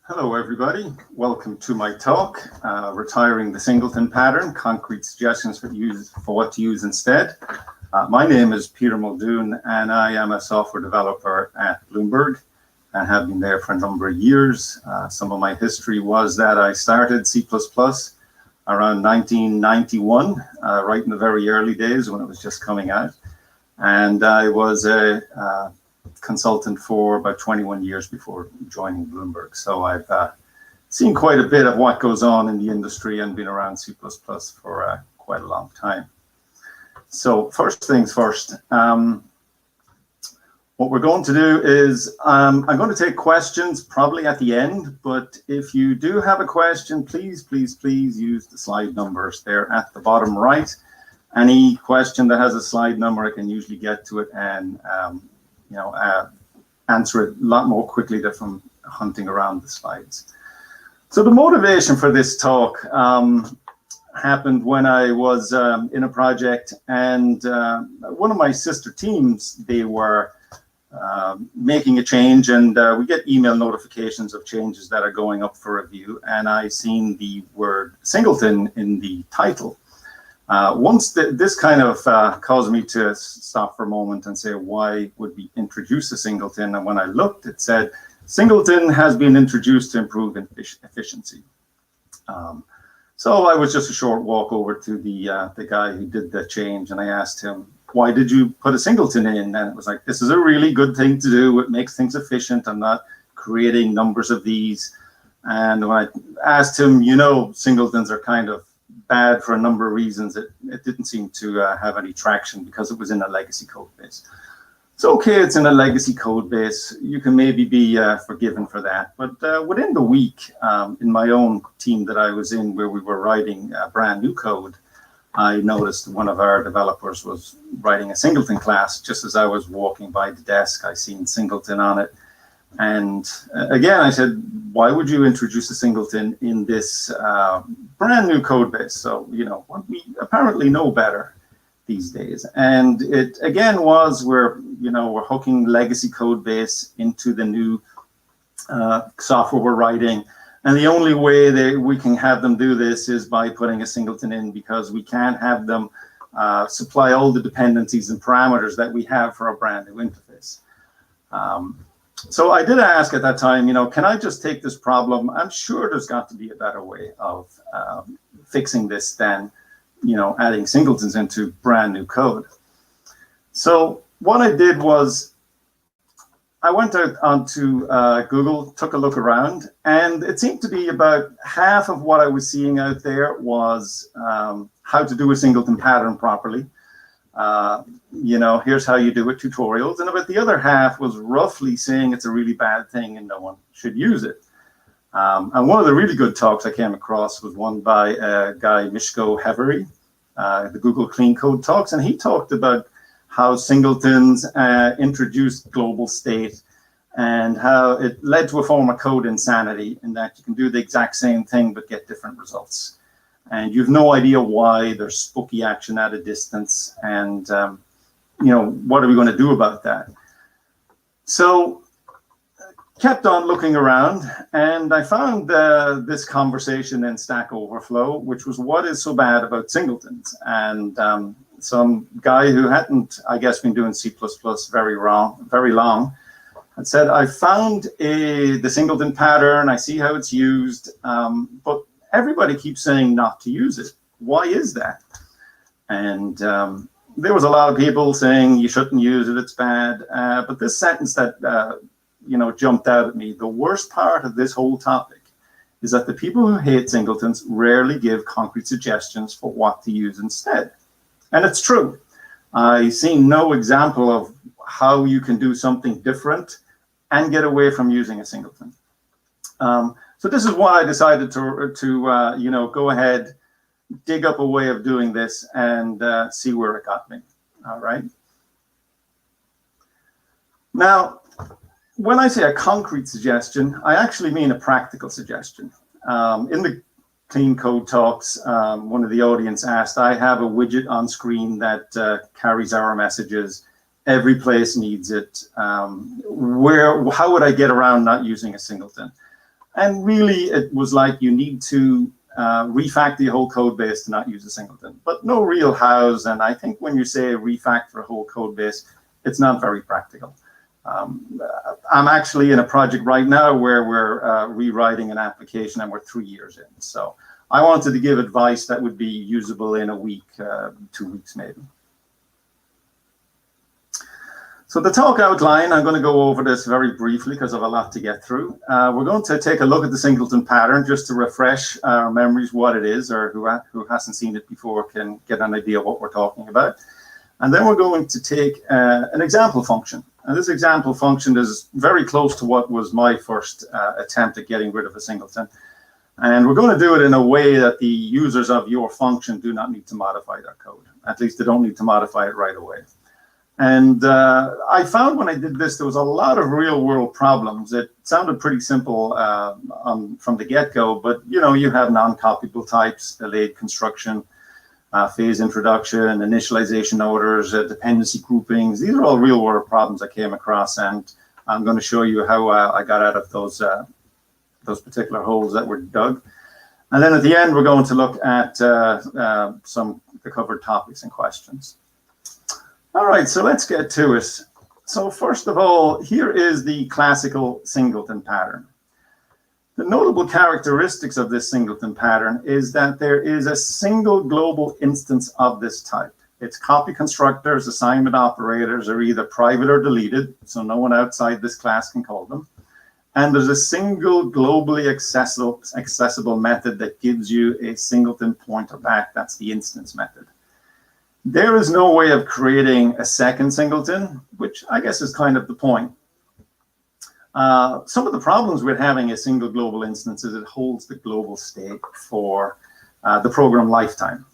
Hello, everybody. Welcome to my talk, Retiring the Singleton Pattern, Concrete Suggestions for what to use instead. My name is Peter Muldoon, and I am a software developer at Bloomberg and have been there for a number of years. Some of my history was that I started C++ around 1991, right in the very early days when it was just coming out. And I was a consultant for about 21 years before joining Bloomberg. So I've seen quite a bit of what goes on in the industry and been around C++ for quite a long time. So first things first, what we're going to do is I'm going to take questions probably at the end, but if you do have a question, please use the slide numbers there at the bottom right. Any question that has a slide number, I can usually get to it and answer it a lot more quickly than from hunting around the slides. So the motivation for this talk happened when I was in a project, and one of my sister teams, they were making a change, and we get email notifications of changes that are going up for review, and I seen the word Singleton in the title. This kind of caused me to stop for a moment and say, why would we introduce a Singleton? And when I looked, it said, Singleton has been introduced to improve efficiency. So I was just a short walk over to the guy who did the change, and I asked him, why did you put a Singleton in? And it was like, this is a really good thing to do. It makes things efficient. I'm not creating numbers of these. And when I asked him, Singletons are kind of bad for a number of reasons. It didn't seem to have any traction because it was in a legacy code base. It's okay, it's in a legacy code base. You can maybe be forgiven for that. But within the week, in my own team that I was in, where we were writing brand new code, I noticed one of our developers was writing a Singleton class. Just as I was walking by the desk, I seen Singleton on it. And again, I said, why would you introduce a Singleton in this brand new code base? So, we apparently know better these days. And it again was we're hooking legacy code base into the new software we're writing. And the only way that we can have them do this is by putting a Singleton in, because we can't have them supply all the dependencies and parameters that we have for a brand new interface. So I did ask at that time, can I just take this problem? I'm sure there's got to be a better way of fixing this than, adding Singletons into brand new code. So what I did was I went out onto Google, took a look around, and it seemed to be about half of what I was seeing out there was how to do a Singleton pattern properly. Here's how you do it, tutorials. And about the other half was roughly saying it's a really bad thing and no one should use it. And one of the really good talks I came across was one by a guy, Mishko Hevery, the Google Clean Code talks. And he talked about how Singletons introduced global state and how it led to a form of code insanity, in that you can do the exact same thing but get different results. And you've no idea why. There's spooky action at a distance, and what are we going to do about that? So kept on looking around, and I found this conversation in Stack Overflow, which was, what is so bad about Singletons? And some guy who hadn't, I guess, been doing C++ very long had said, I found the Singleton pattern, I see how it's used, but everybody keeps saying not to use it. Why is that? And there was a lot of people saying you shouldn't use it, it's bad. But this sentence that jumped out at me, the worst part of this whole topic is that the people who hate Singletons rarely give concrete suggestions for what to use instead. And it's true. I see no example of how you can do something different and get away from using a Singleton. So this is why I decided to go ahead, dig up a way of doing this, and see where it got me. All right. Now, when I say a concrete suggestion, I actually mean a practical suggestion. In the Clean Code Talks, one of the audience asked, I have a widget on screen that carries error messages. Every place needs it. How would I get around not using a Singleton? And really, it was like you need to refactor the whole code base to not use a singleton, but no real hows. And I think when you say refactor a whole code base, it's not very practical. I'm actually in a project right now where we're rewriting an application, and we're 3 years in. So I wanted to give advice that would be usable in a week, 2 weeks maybe. So the talk outline, I'm going to go over this very briefly because I have a lot to get through. We're going to take a look at the singleton pattern just to refresh our memories what it is, or who hasn't seen it before can get an idea of what we're talking about. And then we're going to take an example function. And this example function is very close to what was my first attempt at getting rid of a singleton. And we're going to do it in a way that the users of your function do not need to modify their code. At least they don't need to modify it right away. And I found when I did this, there was a lot of real world problems. It sounded pretty simple from the get-go, but you have non-copyable types, delayed construction, phase introduction, initialization orders, dependency groupings. These are all real world problems I came across, and I'm going to show you how I got out of those particular holes that were dug. And then at the end, we're going to look at some of the covered topics and questions. All right, so let's get to it. So first of all, here is the classical singleton pattern. The notable characteristics of this singleton pattern is that there is a single global instance of this type. Its copy constructors, assignment operators are either private or deleted, so no one outside this class can call them. And there's a single globally accessible method that gives you a singleton pointer back. That's the instance method. There is no way of creating a second singleton, which I guess is kind of the point. Some of the problems with having a single global instance is it holds the global state for the program lifetime.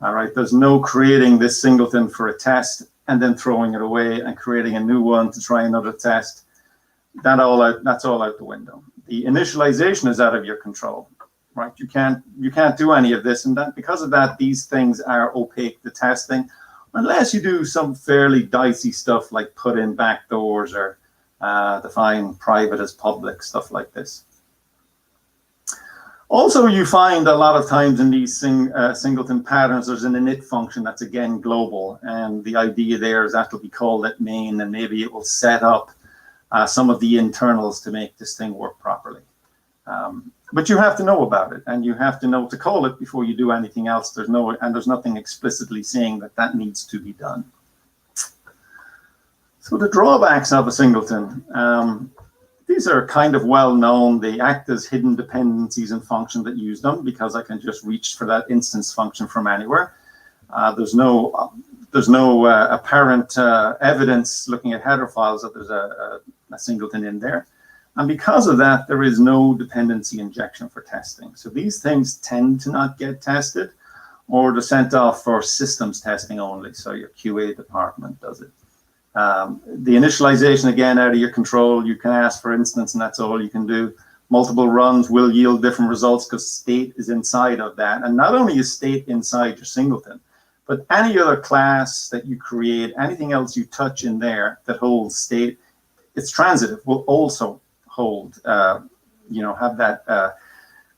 All right, there's no creating this singleton for a test and then throwing it away and creating a new one to try another test. That's all out the window. The initialization is out of your control. Right, you can't do any of this, and because of that, these things are opaque to testing, unless you do some fairly dicey stuff like put in backdoors or define private as public, stuff like this. Also, you find a lot of times in these singleton patterns, there's an init function that's again global, and the idea there is that will be called at main, and maybe it will set up some of the internals to make this thing work properly. But you have to know about it, and you have to know to call it before you do anything else. There's nothing explicitly saying that needs to be done. So the drawbacks of a singleton, these are kind of well known. They act as hidden dependencies and functions that use them because I can just reach for that instance function from anywhere. There's no apparent evidence looking at header files that there's a singleton in there. And because of that, there is no dependency injection for testing. So these things tend to not get tested, or they're sent off for systems testing only. So your QA department does it. The initialization, again, out of your control. You can ask for instance, and that's all you can do. Multiple runs will yield different results because state is inside of that. And not only is state inside your singleton, but any other class that you create, anything else you touch in there that holds state, it's transitive, will also hold, have that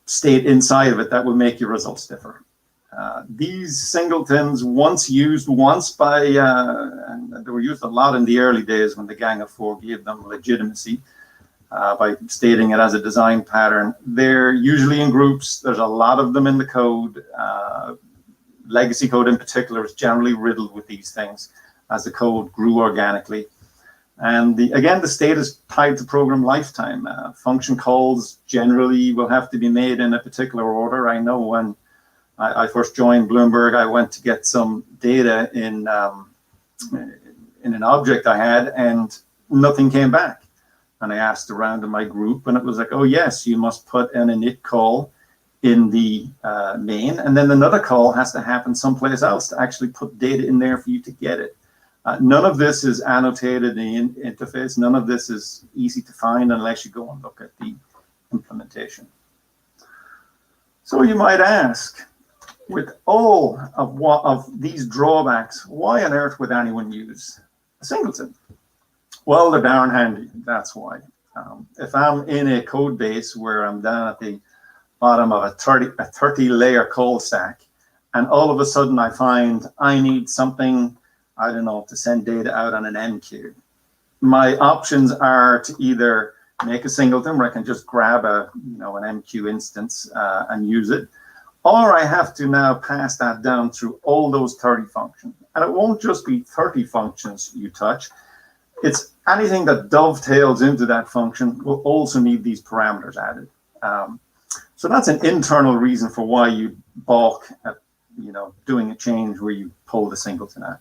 state inside of it that will make your results differ. These singletons, once used by, and they were used a lot in the early days when the Gang of Four gave them legitimacy by stating it as a design pattern. They're usually in groups. There's a lot of them in the code. Legacy code in particular is generally riddled with these things as the code grew organically. And again, the state is tied to program lifetime. Function calls generally will have to be made in a particular order. I know when I first joined Bloomberg, I went to get some data in an object I had, and nothing came back. And I asked around in my group, and it was like, oh yes, you must put an init call in the main, and then another call has to happen someplace else to actually put data in there for you to get it. None of this is annotated in the interface. None of this is easy to find unless you go and look at the implementation. So you might ask, with all of these drawbacks, why on earth would anyone use a singleton? Well, they're darn handy, that's why. If I'm in a code base where I'm down at the bottom of a 30 layer call stack, and all of a sudden I find I need something, I don't know, to send data out on an MQ. My options are to either make a singleton where I can just grab an MQ instance and use it, or I have to now pass that down through all those 30 functions. And it won't just be 30 functions you touch. It's anything that dovetails into that function will also need these parameters added. So that's an internal reason for why you balk at doing a change where you pull the singleton out.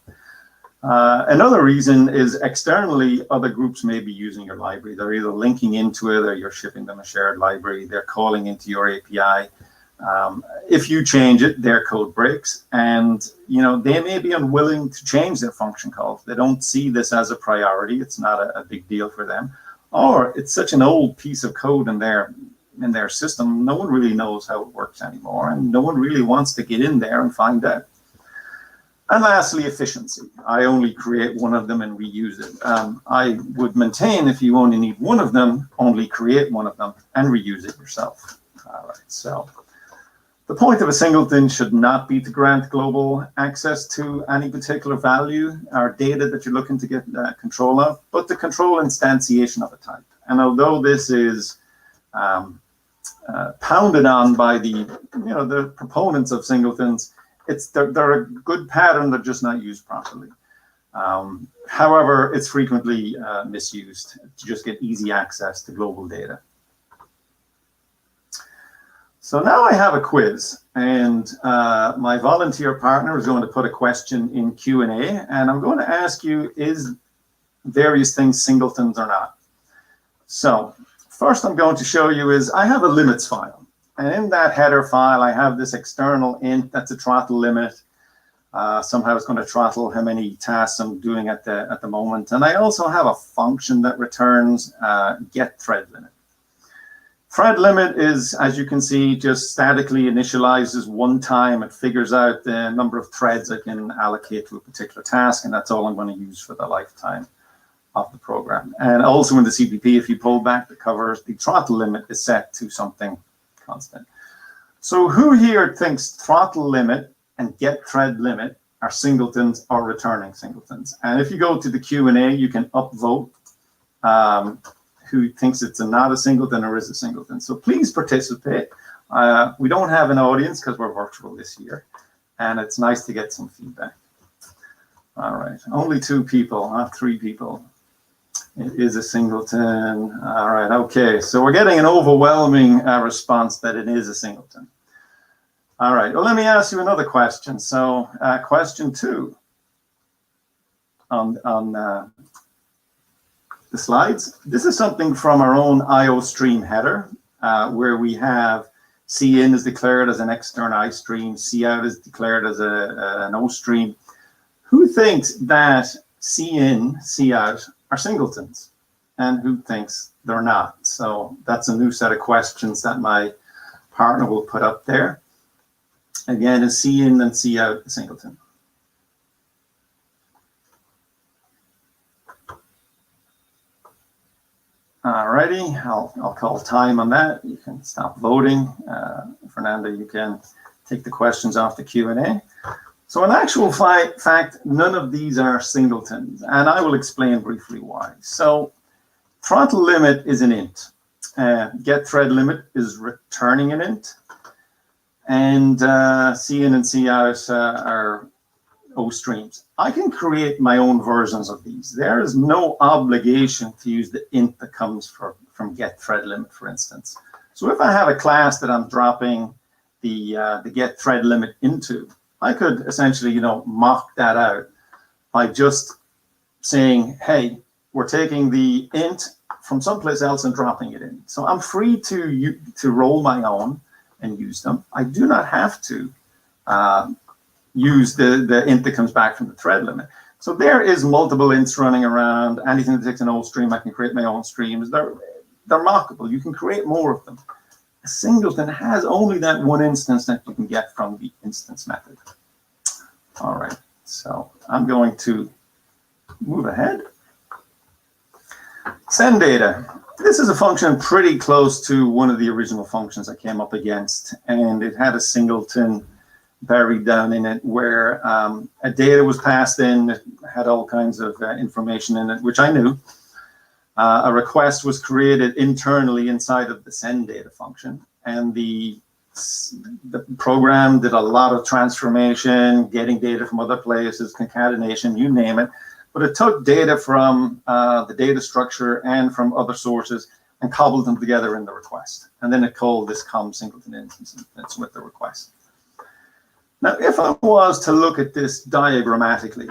Another reason is externally, other groups may be using your library. They're either linking into it or you're shipping them a shared library. They're calling into your API. If you change it, their code breaks, and they may be unwilling to change their function calls. They don't see this as a priority. It's not a big deal for them, or it's such an old piece of code in their system. No one really knows how it works anymore, and no one really wants to get in there and find out. And lastly, efficiency. I only create one of them and reuse it. I would maintain if you only need one of them, only create one of them and reuse it yourself. All right, so the point of a singleton should not be to grant global access to any particular value or data that you're looking to get control of, but to control instantiation of a type. And although this is pounded on by the proponents of singletons, they're a good pattern. They're just not used properly. However, it's frequently misused to just get easy access to global data. So now I have a quiz, and my volunteer partner is going to put a question in Q&A, and I'm going to ask you, is various things singletons or not? So first I'm going to show you is I have a limits file. And in that header file, I have this external int that's a throttle limit. Somehow it's going to throttle how many tasks I'm doing at the moment. And I also have a function that returns get thread limit. Thread limit is, as you can see, just statically initializes one time. It figures out the number of threads I can allocate to a particular task, and that's all I'm going to use for the lifetime of the program. And also in the CPP, if you pull back the covers, the throttle limit is set to something constant. So who here thinks throttle limit and get thread limit are singletons or returning singletons? And if you go to the Q&A, you can upvote who thinks it's not a singleton or is a singleton. So please participate. We don't have an audience because we're virtual this year, and it's nice to get some feedback. All right, only 2 people, not 3 people. It is a singleton. All right, okay. So we're getting an overwhelming response that it is a singleton. All right, well, let me ask you another question. So question 2 on the slides. This is something from our own IO stream header where we have CIN is declared as an external I stream, Cout is declared as an O stream. Who thinks that CIN, Cout are singletons, and who thinks they're not? So that's a new set of questions that my partner will put up there. Again, is CIN and Cout a singleton? Alrighty, I'll call time on that. You can stop voting. Fernando, you can take the questions off the Q&A. So in actual fact, none of these are singletons, and I will explain briefly why. So throttle limit is an int. Get thread limit is returning an int. And CIN and Cout are O streams. I can create my own versions of these. There is no obligation to use the int that comes from get thread limit, for instance. So if I have a class that I'm dropping the get thread limit into, I could essentially, mock that out by just saying, hey, we're taking the int from someplace else and dropping it in. So I'm free to roll my own and use them. I do not have to use the int that comes back from the thread limit. So there is multiple ints running around. Anything that takes an old stream, I can create my own streams. They're mockable. You can create more of them. A singleton has only that one instance that you can get from the instance method. All right, so I'm going to move ahead. Send data. This is a function pretty close to one of the original functions I came up against, and it had a singleton buried down in it where a data was passed in. It had all kinds of information in it, which I knew. A request was created internally inside of the send data function, and the program did a lot of transformation, getting data from other places, concatenation, you name it. But it took data from the data structure and from other sources and cobbled them together in the request. And then it called this com singleton instance. That's with the request. Now, if I was to look at this diagrammatically,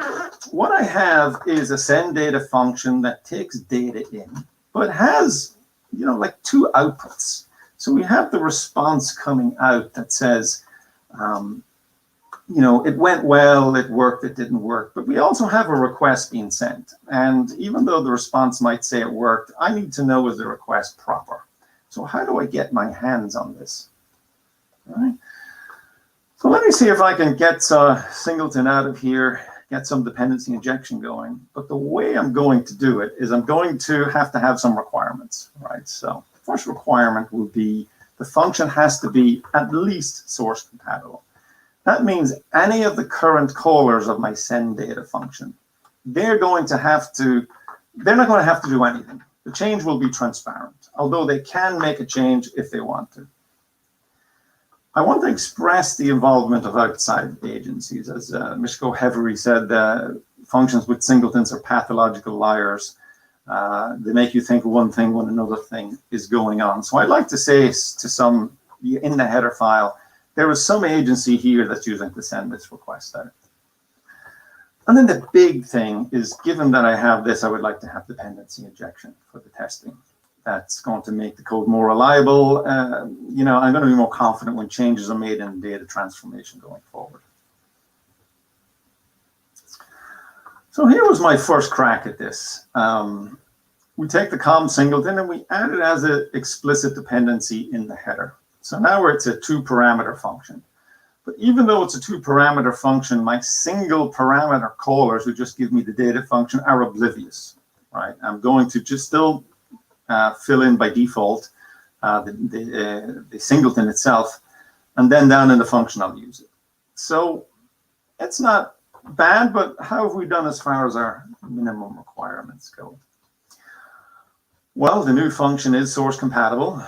what I have is a send data function that takes data in, but has, like two outputs. So we have the response coming out that says, it went well, it worked, it didn't work, but we also have a request being sent. And even though the response might say it worked, I need to know, is the request proper? So how do I get my hands on this? All right. So let me see if I can get Singleton out of here, get some dependency injection going. But the way I'm going to do it is I'm going to have some requirements, right? So the first requirement will be the function has to be at least source compatible. That means any of the current callers of my send data function, they're not going to have to do anything. The change will be transparent, although they can make a change if they want to. I want to express the involvement of outside agencies. As Mishko Hevery said, functions with singletons are pathological liars. They make you think one thing when another thing is going on. So I'd like to say to some, in the header file, there is some agency here that's using to send this request out. And then the big thing is, given that I have this, I would like to have dependency injection for the testing. That's going to make the code more reliable. I'm going to be more confident when changes are made in data transformation going forward. So here was my first crack at this. We take the com singleton and we add it as an explicit dependency in the header. So now it's a two-parameter function. But even though it's a two-parameter function, my single parameter callers who just give me the data function are oblivious, right? I'm going to just still fill in by default the singleton itself, and then down in the function I'll use it. So it's not bad, but how have we done as far as our minimum requirements go? Well, the new function is source compatible.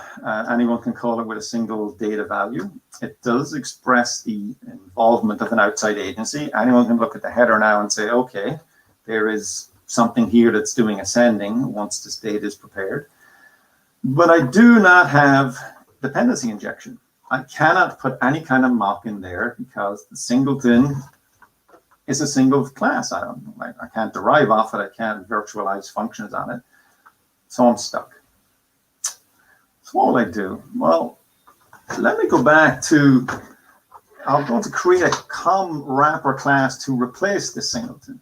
Anyone can call it with a single data value. It does express the involvement of an outside agency. Anyone can look at the header now and say, okay, there is something here that's doing ascending once this data is prepared. But I do not have dependency injection. I cannot put any kind of mock in there because the singleton is a single class. I can't derive off it. I can't virtualize functions on it. So I'm stuck. So what will I do? Well, let me go back to, I'm going to create a com wrapper class to replace this singleton.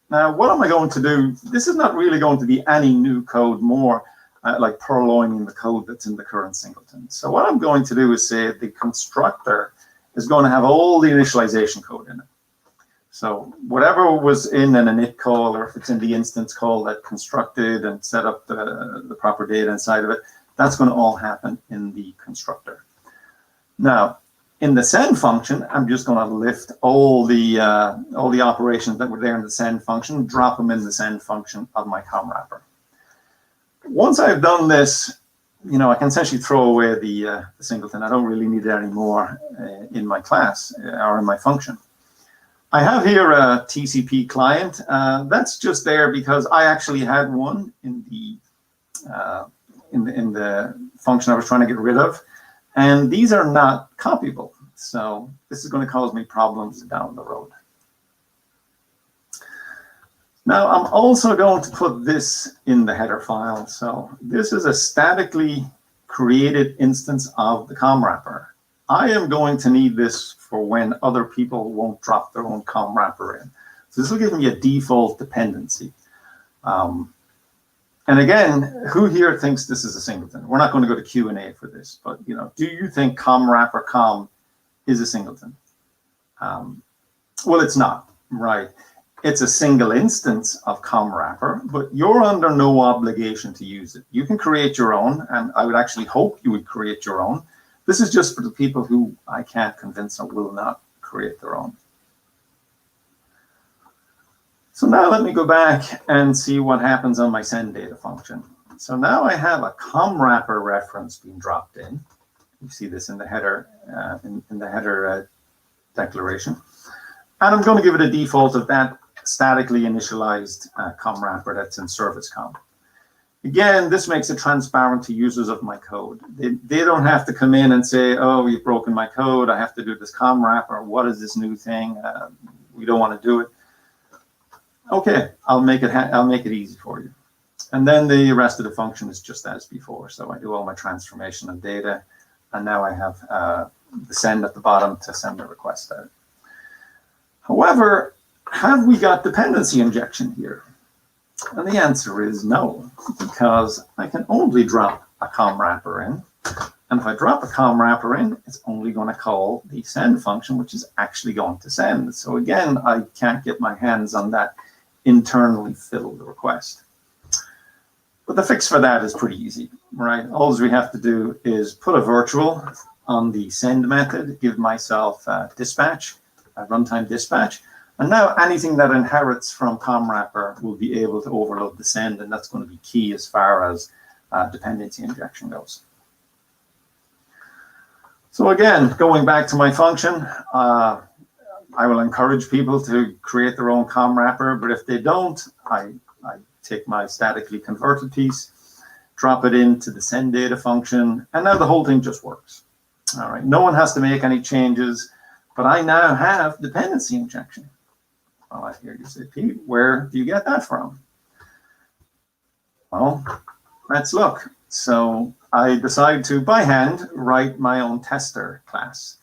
Now, what am I going to do? This is not really going to be any new code, more like purloining the code that's in the current singleton. So what I'm going to do is say the constructor is going to have all the initialization code in it. So whatever was in an init call, or if it's in the instance call that constructed and set up the proper data inside of it, that's going to all happen in the constructor. Now, in the send function, I'm just going to lift all the operations that were there in the send function, drop them in the send function of my com wrapper. Once I've done this, I can essentially throw away the singleton. I don't really need it anymore in my class or in my function. I have here a TCP client. That's just there because I actually had one in the function I was trying to get rid of, and these are not copyable. So this is going to cause me problems down the road. Now I'm also going to put this in the header file. So this is a statically created instance of the com wrapper. I am going to need this for when other people won't drop their own com wrapper in. So this will give me a default dependency. And again, who here thinks this is a singleton? We're not going to go to Q&A for this, but do you think com wrapper com is a singleton? Well, it's not, right? it's a single instance of ComWrapper, but you're under no obligation to use it. You can create your own, and I would actually hope you would create your own. This is just for the people who I can't convince or will not create their own. So now let me go back and see what happens on my send data function. So now I have a ComWrapper reference being dropped in. You see this in the header, declaration. And I'm going to give it a default of that statically initialized ComWrapper that's in service com. Again, this makes it transparent to users of my code. They don't have to come in and say, oh, you've broken my code. I have to do this ComWrapper. What is this new thing? We don't want to do it. Okay, I'll make it easy for you. And then the rest of the function is just as before. So I do all my transformation of data. And now I have the send at the bottom to send the request out. However, have we got dependency injection here? And the answer is no, because I can only drop a ComWrapper in. And if I drop a ComWrapper in, it's only going to call the send function, which is actually going to send. So again, I can't get my hands on that internally filled request. But the fix for that is pretty easy, right? All we have to do is put a virtual on the send method, give myself dispatch, a runtime dispatch, and now anything that inherits from ComWrapper will be able to overload the send, and that's going to be key as far as dependency injection goes. So again, going back to my function, I will encourage people to create their own ComWrapper, but if they don't, I take my statically converted piece, drop it into the send data function, and now the whole thing just works. All right, no one has to make any changes, but I now have dependency injection. Well, I hear you say, Pete, where do you get that from? Well, let's look. So I decide to, by hand, write my own tester class.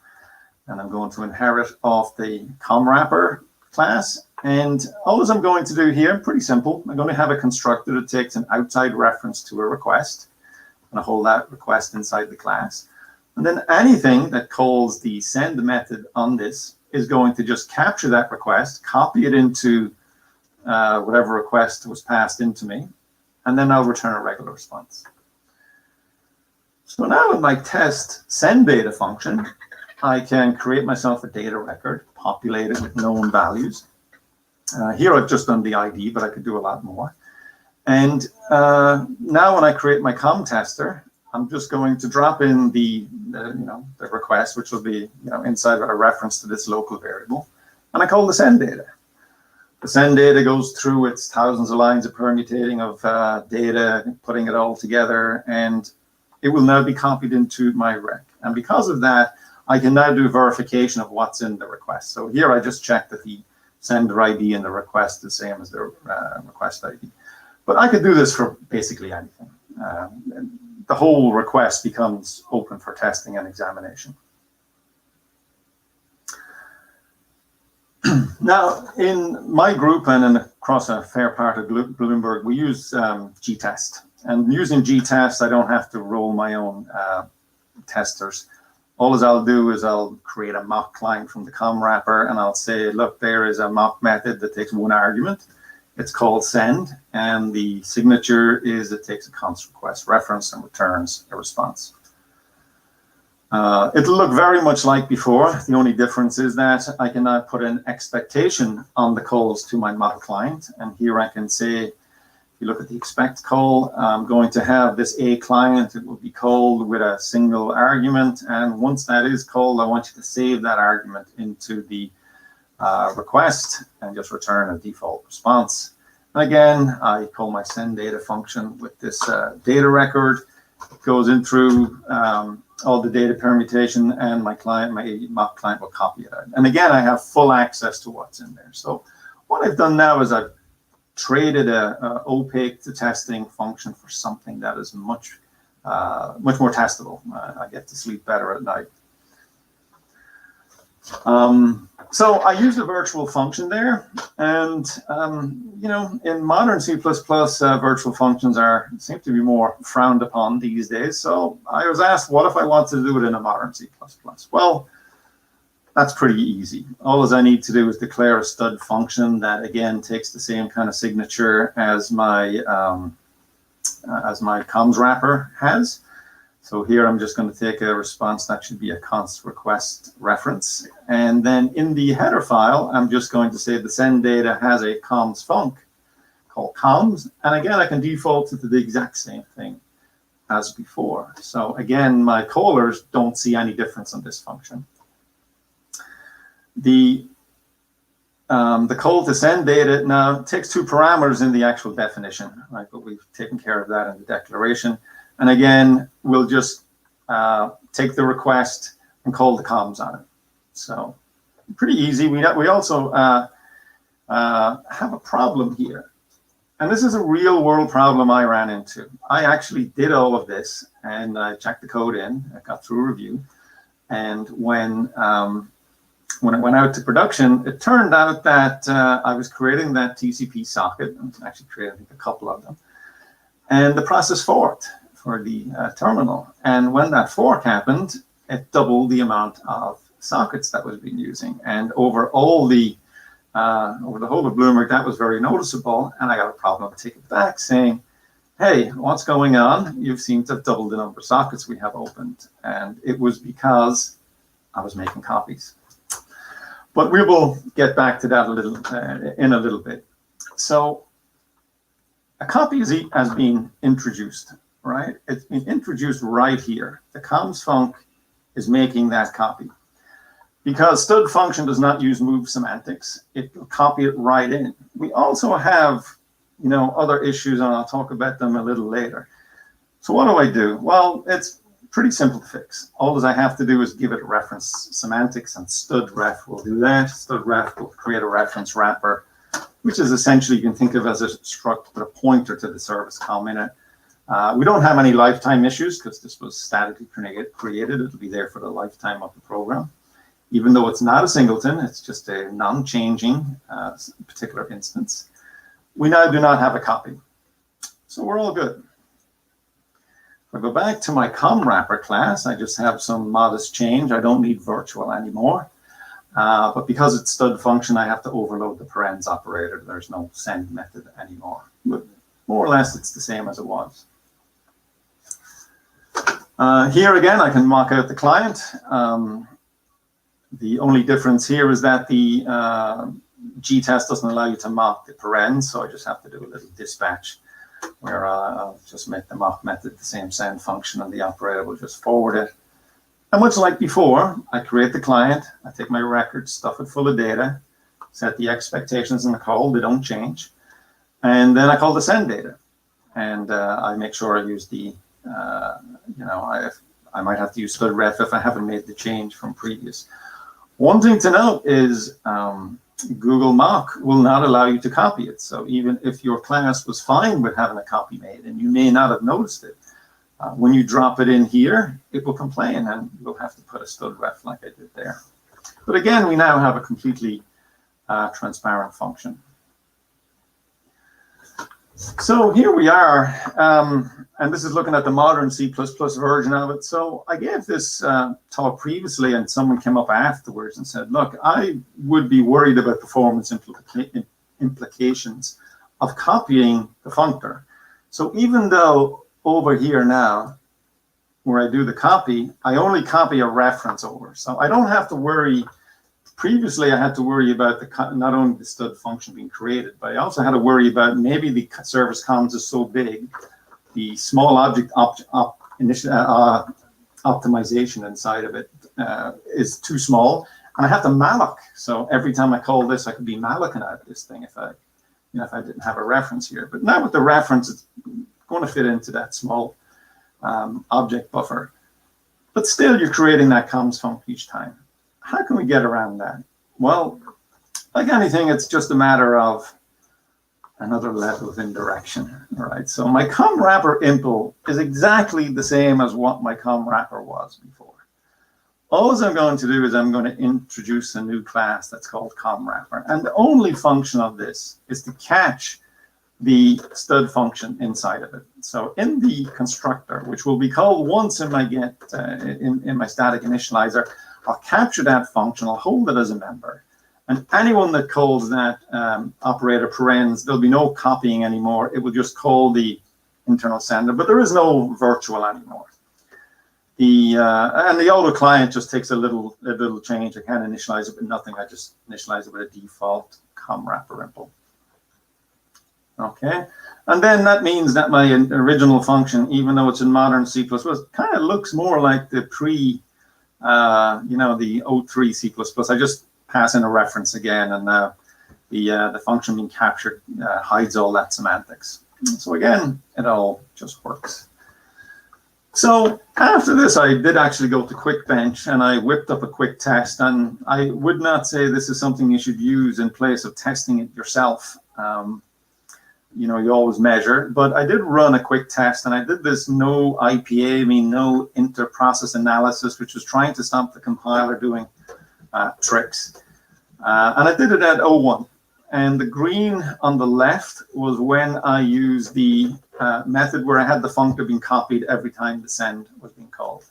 And I'm going to inherit off the ComWrapper class. And all I'm going to do here, pretty simple. I'm going to have a constructor that takes an outside reference to a request. I'm going to hold that request inside the class. And then anything that calls the send method on this is going to just capture that request, copy it into whatever request was passed into me, and then I'll return a regular response. So now in my test send data function, I can create myself a data record, populate it with known values. Here I've just done the ID, but I could do a lot more. And now when I create my com tester, I'm just going to drop in the request, which will be inside a reference to this local variable, and I call the send data. The send data goes through its thousands of lines of permutating of data, putting it all together, and it will now be copied into my rec. And because of that, I can now do verification of what's in the request. So here I just check that the sender ID and the request is the same as the request ID. But I could do this for basically anything. The whole request becomes open for testing and examination. Now, in my group and across a fair part of Bloomberg, we use gtest. And using gtest, I don't have to roll my own testers. All I'll do is I'll create a mock client from the ComWrapper, and I'll say, look, there is a mock method that takes one argument. It's called send, and the signature is it takes a const request reference and returns a response. It'll look very much like before. The only difference is that I can now put an expectation on the calls to my mock client. And here I can say, if you look at the expect call, I'm going to have this A client. It will be called with a single argument. And once that is called, I want you to save that argument into the request and just return a default response. And again, I call my send data function with this data record. It goes in through all the data permutation, and my mock client will copy it out. And again, I have full access to what's in there. So what I've done now is I've traded a opaque to testing function for something that is much more testable. I get to sleep better at night. So I use a virtual function there, and in modern C++, virtual functions seem to be more frowned upon these days. So I was asked, what if I wanted to do it in a modern C++? Well, That's pretty easy. All I need to do is declare a stud function that again takes the same kind of signature as my comms wrapper has. So here I'm just going to take a response that should be a const request reference. And then in the header file, I'm just going to say the send data has a comms func called comms. And again, I can default it to the exact same thing as before. So again, my callers don't see any difference in this function. The call to send data now takes two parameters in the actual definition, right? But we've taken care of that in the declaration. And again, we'll just take the request and call the comms on it. So pretty easy. We also have a problem here. And this is a real world problem I ran into. I actually did all of this and I checked the code in, I got through review. And when it went out to production, it turned out that I was creating that TCP socket. I was actually creating a couple of them. And the process forked for the terminal. And when that fork happened, it doubled the amount of sockets that was being using. And over the whole of Bloomberg, that was very noticeable. And I got a problem to take it back saying, hey, what's going on? You seem to have doubled the number of sockets we have opened. And it was because I was making copies. But we will get back to that in a little bit. So a copy has been introduced, right? It's been introduced right here. The comms func is making that copy. Because stud function does not use move semantics, it will copy it right in. We also have, other issues, and I'll talk about them a little later. So what do I do? Well, it's pretty simple to fix. All I have to do is give it a reference semantics, and stud ref will do that. Stud ref will create a reference wrapper, which is essentially, you can think of as a struct with a pointer to the service com in it. We don't have any lifetime issues because this was statically created. It'll be there for the lifetime of the program. Even though it's not a singleton, it's just a non-changing particular instance. We now do not have a copy. So we're all good. If I go back to my com wrapper class, I just have some modest change. I don't need virtual anymore. But because it's stud function, I have to overload the parens operator. There's no send method anymore. But more or less, it's the same as it was. Here again, I can mock out the client. The only difference here is that the GTest doesn't allow you to mock the parens, so I just have to do a little dispatch where I'll just make the mock method the same send function, and the operator will just forward it. And much like before, I create the client, I take my records, stuff it full of data, set the expectations in the call, they don't change. And then I call the send data. And I make sure I use the, I might have to use stud ref if I haven't made the change from previous. One thing to note is Google Mock will not allow you to copy it. So even if your class was fine with having a copy made, and you may not have noticed it, when you drop it in here, it will complain, and you'll have to put a stud ref like I did there. But again, we now have a completely transparent function. So here we are, and this is looking at the modern C++ version of it. So I gave this talk previously, and someone came up afterwards and said, look, I would be worried about performance implications of copying the functor. So even though over here now, where I do the copy, I only copy a reference over. So I don't have to worry. Previously, I had to worry about not only the stud function being created, but I also had to worry about maybe the service comms is so big, the small object optimization inside of it is too small, and I have to malloc. So every time I call this, I could be mallocing out this thing if I didn't have a reference here. But now with the reference, it's going to fit into that small object buffer. But still, you're creating that comms func each time. How can we get around that? Well, like anything, it's just a matter of another level of indirection, all right? So my com wrapper impl is exactly the same as what my com wrapper was before. All I'm going to do is I'm going to introduce a new class that's called com wrapper. And the only function of this is to catch the stud function inside of it. So in the constructor, which will be called once in my get in my static initializer, I'll capture that function, I'll hold it as a member. And anyone that calls that operator parens, there'll be no copying anymore. It will just call the internal sender, but there is no virtual anymore. And the older client just takes a little change. I can't initialize it with nothing. I just initialize it with a default com wrapper RIMPL. Okay, and then that means that my original function, even though it's in modern C++, kind of looks more like the the 03 C++. I just pass in a reference again, and now the function being captured hides all that semantics. So again, it all just works. So after this, I did actually go to QuickBench and I whipped up a quick test, and I would not say this is something you should use in place of testing it yourself. You always measure, but I did run a quick test, and I did this no IPA, no inter-process analysis, which was trying to stop the compiler doing tricks. And I did it at 01. And the green on the left was when I used the method where I had the functor being copied every time the send was being called.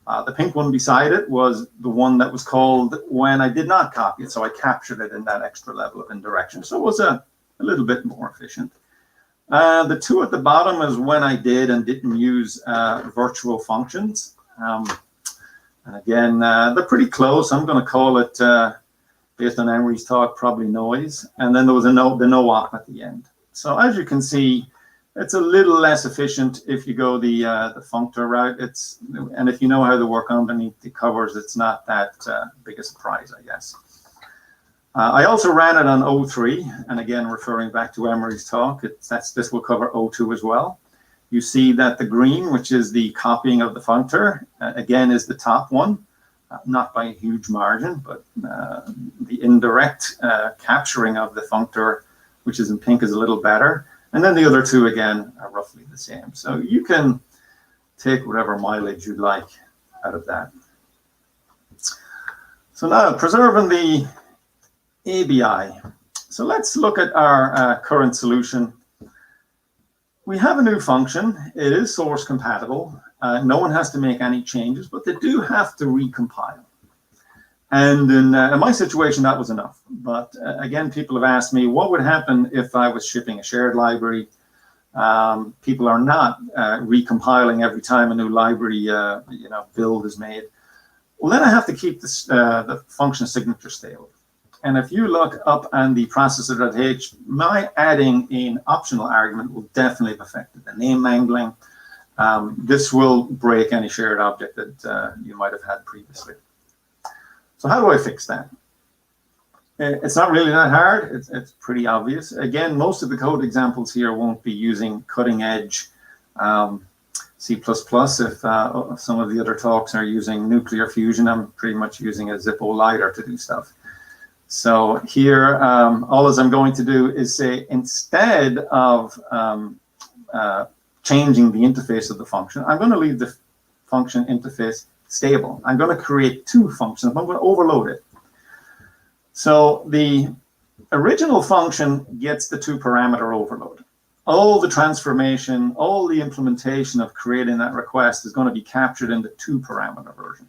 The pink one beside it was the one that was called when I did not copy it, so I captured it in that extra level of indirection. So it was a little bit more efficient. The two at the bottom is when I did and didn't use virtual functions. And again, they're pretty close. I'm going to call it, based on Emery's talk, probably noise. And then there was the no-op at the end. So as you can see, it's a little less efficient if you go the functor route. And if you know how to work underneath the covers, it's not that big a surprise, I guess. I also ran it on 03, and again, referring back to Emery's talk, this will cover 02 as well. You see that the green, which is the copying of the functor, again, is the top one, not by a huge margin, but the indirect capturing of the functor, which is in pink, is a little better. And then the other two, again, are roughly the same. So you can take whatever mileage you'd like out of that. So now, preserving the ABI. So let's look at our current solution. We have a new function. It is source compatible. No one has to make any changes, but they do have to recompile. And in my situation, that was enough. But again, people have asked me, what would happen if I was shipping a shared library? People are not recompiling every time a new library build is made. Well, then I have to keep this, the function signature stable. And if you look up on the processor.h, my adding an optional argument will definitely have affected the name mangling. This will break any shared object that you might have had previously. So how do I fix that? It's not really that hard. It's pretty obvious. Again, most of the code examples here won't be using cutting edge C++. If some of the other talks are using nuclear fusion, I'm pretty much using a Zippo lighter to do stuff. So here, all I'm going to do is say, instead of changing the interface of the function, I'm going to leave the function interface stable. I'm going to create two functions. I'm going to overload it. So the original function gets the two-parameter overload. All the transformation, all the implementation of creating that request is going to be captured in the two-parameter version.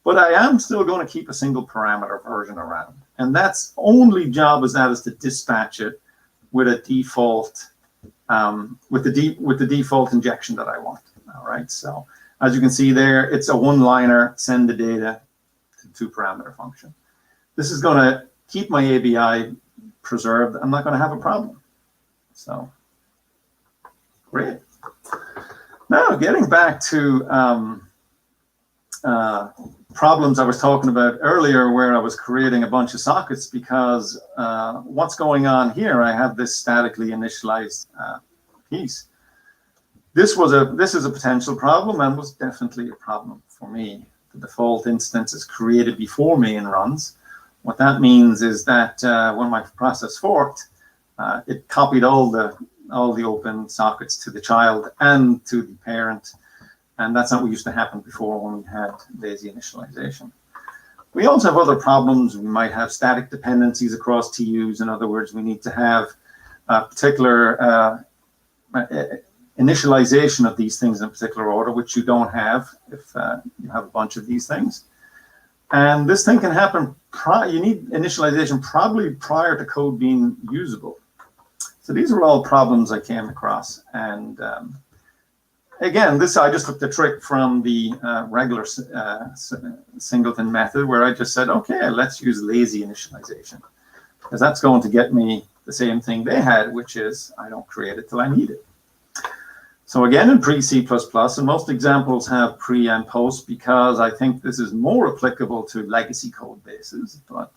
But I am still going to keep a single parameter version around. And that's only job is to dispatch it with a default, with the default injection that I want. All right. So as you can see there, it's a one-liner, send the data to two-parameter function. This is going to keep my ABI preserved. I'm not going to have a problem. So great. Now getting back to problems I was talking about earlier, where I was creating a bunch of sockets because what's going on here, I have this statically initialized piece. This is a potential problem and was definitely a problem for me. The default instance is created before main runs. What that means is that when my process forked, it copied all the open sockets to the child and to the parent. And that's not what used to happen before when we had lazy initialization. We also have other problems. We might have static dependencies across TUs. In other words, we need to have a particular initialization of these things in a particular order, which you don't have if you have a bunch of these things. And this thing can happen, you need initialization probably prior to code being usable. So these are all problems I came across. And again, I just took the trick from the regular Singleton method, where I just said, okay, let's use lazy initialization, because that's going to get me the same thing they had, which is I don't create it till I need it. So again, in pre-C++, and most examples have pre and post, because I think this is more applicable to legacy code bases, but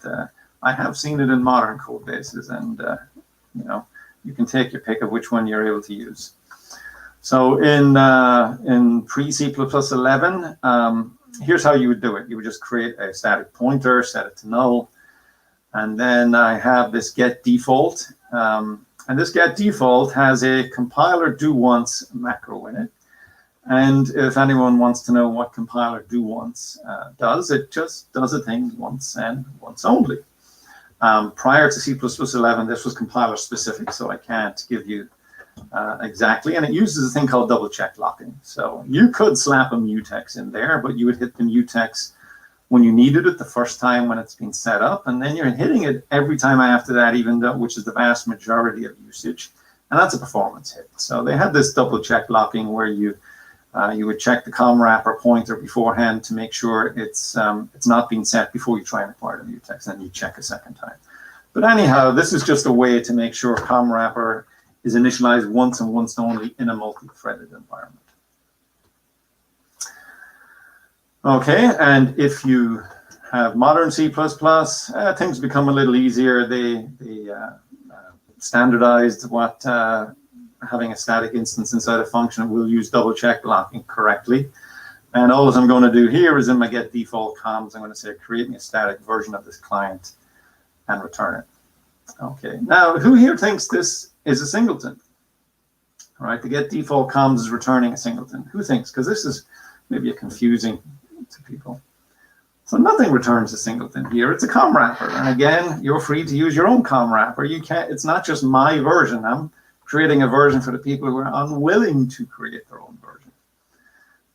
I have seen it in modern code bases, and you know, you can take your pick of which one you're able to use. So in pre-C++ 11, here's how you would do it. You would just create a static pointer, set it to null, and then I have this get default. And this get default has a compiler do once macro in it. And if anyone wants to know what compiler do once does, it just does a thing once and once only. Prior to C++ 11, this was compiler specific, so I can't give you exactly. And it uses a thing called double check locking. So you could slap a mutex in there, but you would hit the mutex when you needed it the first time when it's been set up, and then you're hitting it every time after that, even though, which is the vast majority of usage, and that's a performance hit. So they had this double check locking where you would check the com wrapper pointer beforehand to make sure it's not being set before you try and acquire the mutex, and then you check a second time. But anyhow, this is just a way to make sure com wrapper is initialized once and once only in a multi-threaded environment. Okay, and if you have modern C++, things become a little easier. They standardized what having a static instance inside a function will use double check locking correctly. And all I'm going to do here is in my get default comms, I'm going to say create me a static version of this client and return it. Okay, now who here thinks this is a singleton? All right, the get default comms is returning a singleton. Who thinks? Because this is maybe a confusing to people. So nothing returns a singleton here. It's a com wrapper. And again, you're free to use your own com wrapper. You can't, it's not just my version. I'm creating a version for the people who are unwilling to create their own version.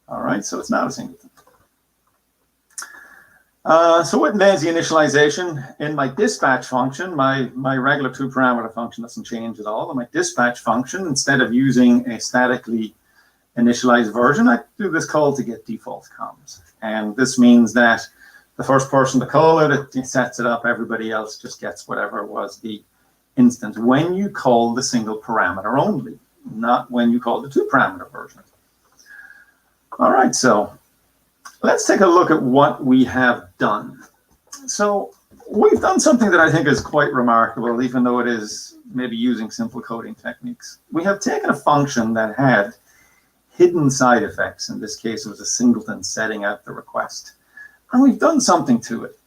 All right, so it's not a singleton. So with lazy initialization, in my dispatch function, my regular 2-parameter function doesn't change at all. In my dispatch function, instead of using a statically initialized version, I do this call to get default comms. And this means that the first person to call it, it sets it up. Everybody else just gets whatever was the instance when you call the single parameter only, not when you call the 2-parameter version. All right, so let's take a look at what we have done. So we've done something that I think is quite remarkable, even though it is maybe using simple coding techniques. We have taken a function that had hidden side effects. In this case, it was a singleton setting out the request. And we've done something to it.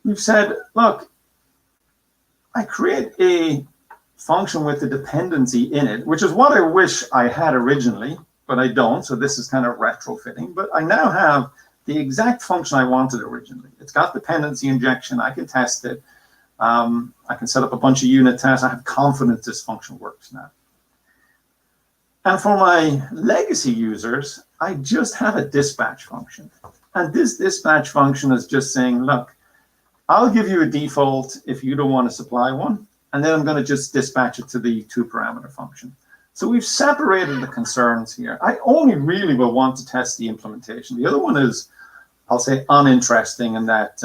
We've said, look, I create a function with a dependency in it, which is what I wish I had originally, but I don't. So this is kind of retrofitting. But I now have the exact function I wanted originally. It's got dependency injection. I can test it. I can set up a bunch of unit tests. I have confidence this function works now. And for my legacy users, I just have a dispatch function. And this dispatch function is just saying, look, I'll give you a default if you don't want to supply one. And then I'm going to just dispatch it to the 2-parameter function. So we've separated the concerns here. I only really will want to test the implementation. The other one is, I'll say, uninteresting in that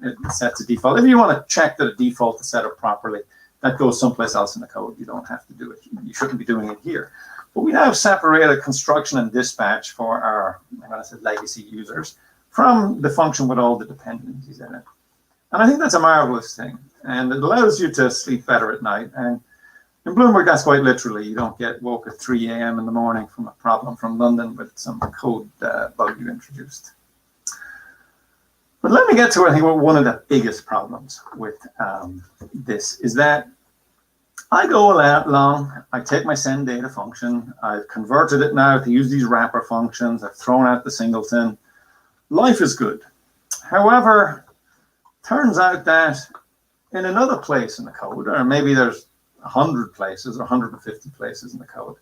it sets a default. If you want to check that a default is set up properly, that goes someplace else in the code. You don't have to do it. You shouldn't be doing it here. But we now have separated construction and dispatch for our, I'm going to say, legacy users from the function with all the dependencies in it. And I think that's a marvelous thing. And it allows you to sleep better at night. And in Bloomberg, that's quite literally. You don't get woke at 3 a.m. in the morning from a problem from London with some code bug you introduced. But let me get to, I think, one of the biggest problems with this is that I go along, I take my send data function, I've converted it now to use these wrapper functions, I've thrown out the singleton. Life is good. However, turns out that in another place in the code, or maybe there's 100 places or 150 places in the code,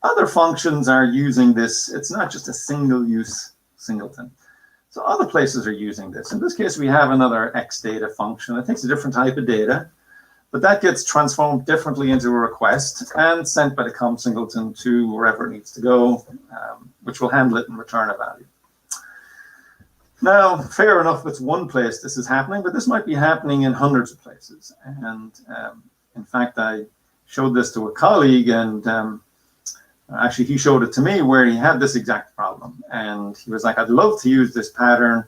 other functions are using this. It's not just a single-use singleton. So other places are using this. In this case, we have another xData function. It takes a different type of data, but that gets transformed differently into a request and sent by the com singleton to wherever it needs to go, which will handle it and return a value. Now, fair enough, it's one place this is happening, but this might be happening in hundreds of places. And in fact, I showed this to a colleague, and actually he showed it to me where he had this exact problem. And he was like, I'd love to use this pattern,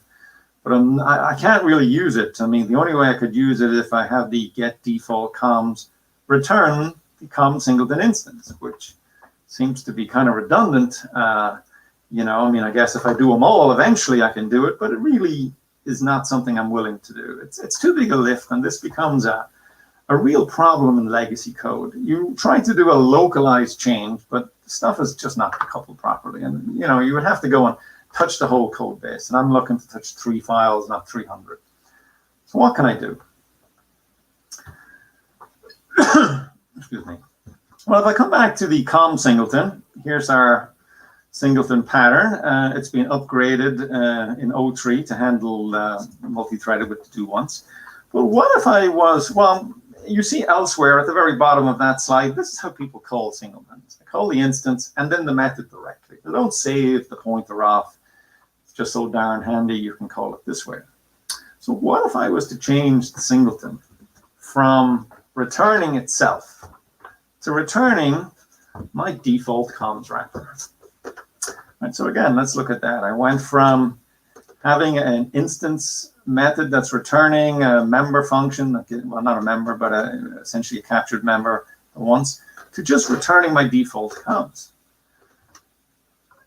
but I can't really use it. I mean, the only way I could use it if I have the get default comms return the com singleton instance, which seems to be kind of redundant. You know, I mean, I guess if I do them all, eventually I can do it, but it really is not something I'm willing to do. It's too big a lift, and this becomes a real problem in legacy code. You try to do a localized change, but stuff is just not coupled properly. And, you know, you would have to go and touch the whole code base. And I'm looking to touch 3 files, not 300. So what can I do? Excuse me. Well, if I come back to the com singleton, here's our singleton pattern. It's been upgraded in O3 to handle multi-threaded with the do once. But what if I was, well, you see elsewhere at the very bottom of that slide, this is how people call singletons. They call the instance and then the method directly. They don't save the pointer off. It's just so darn handy you can call it this way. So what if I was to change the singleton from returning itself to returning my default comms wrapper? Right, so again, let's look at that. I went from having an instance method that's returning a member function, well, not a member, but essentially a captured member once, to just returning my default comms.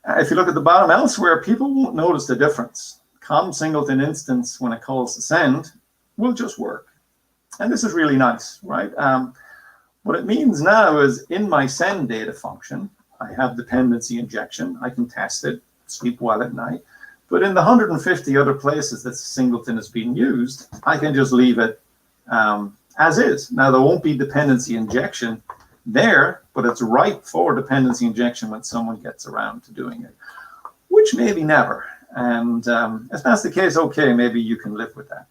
If you look at the bottom elsewhere, people won't notice the difference. Com singleton instance, when it calls to send, will just work. And this is really nice, right? What it means now is in my send data function, I have dependency injection. I can test it, sleep well at night. But in the 150 other places that singleton is being used, I can just leave it as is. Now, there won't be dependency injection there, but it's ripe for dependency injection when someone gets around to doing it, which maybe never. And if that's the case, okay, maybe you can live with that.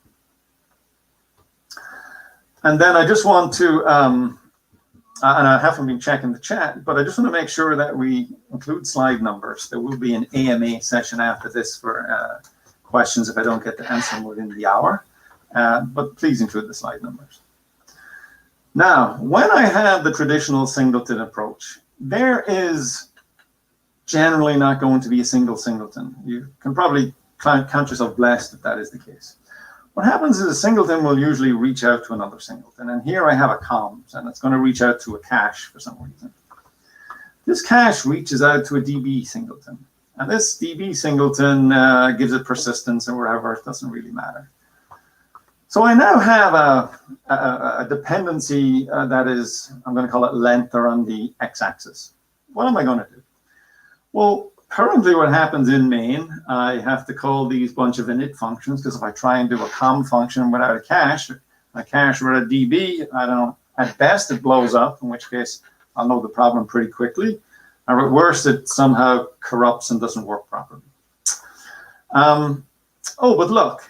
And then I just want to, and I haven't been checking the chat, but I just want to make sure that we include slide numbers. There will be an AMA session after this for questions if I don't get to answer them within the hour. But please include the slide numbers. Now, when I have the traditional singleton approach, there is generally not going to be a single singleton. You can probably count yourself blessed if that is the case. What happens is a singleton will usually reach out to another singleton. And here I have a comms, and it's going to reach out to a cache for some reason. This cache reaches out to a DB singleton. And this DB singleton gives it persistence or wherever. It doesn't really matter. So I now have a dependency that is, I'm going to call it length or on the x-axis. What am I going to do? Well, currently what happens in main, I have to call these bunch of init functions, because if I try and do a com function without a cache with a DB, I don't, at best it blows up, in which case I'll know the problem pretty quickly. Or at worst, it somehow corrupts and doesn't work properly. Oh, but look,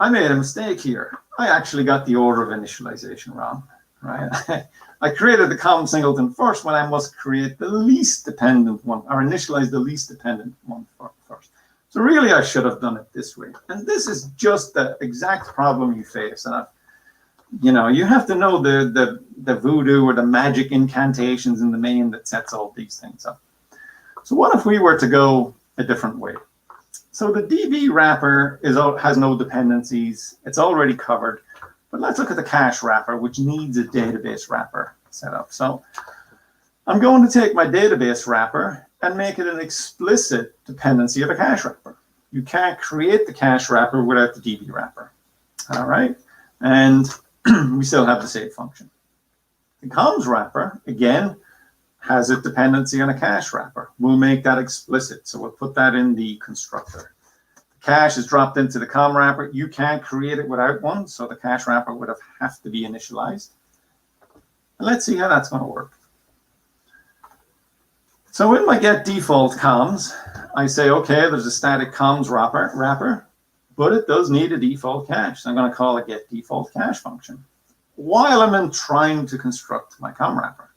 I made a mistake here. I actually got the order of initialization wrong, right? I created the com singleton first when I must create the least dependent one, or initialize the least dependent one first. So really, I should have done it this way. And this is just the exact problem you face. And you know, you have to know the voodoo or the magic incantations in the main that sets all these things up. So what if we were to go a different way? So the DB wrapper has no dependencies. It's already covered. But let's look at the cache wrapper, which needs a database wrapper set up. So I'm going to take my database wrapper and make it an explicit dependency of a cache wrapper. You can't create the cache wrapper without the DB wrapper. All right. And we still have the save function. The comms wrapper, again, has a dependency on a cache wrapper. We'll make that explicit. So we'll put that in the constructor. The cache is dropped into the com wrapper. You can't create it without one. So the cache wrapper would have to be initialized. And let's see how that's going to work. So in my get default comms, I say, okay, there's a static comms wrapper, but it does need a default cache. So I'm going to call a get default cache function while I'm trying to construct my comm wrapper.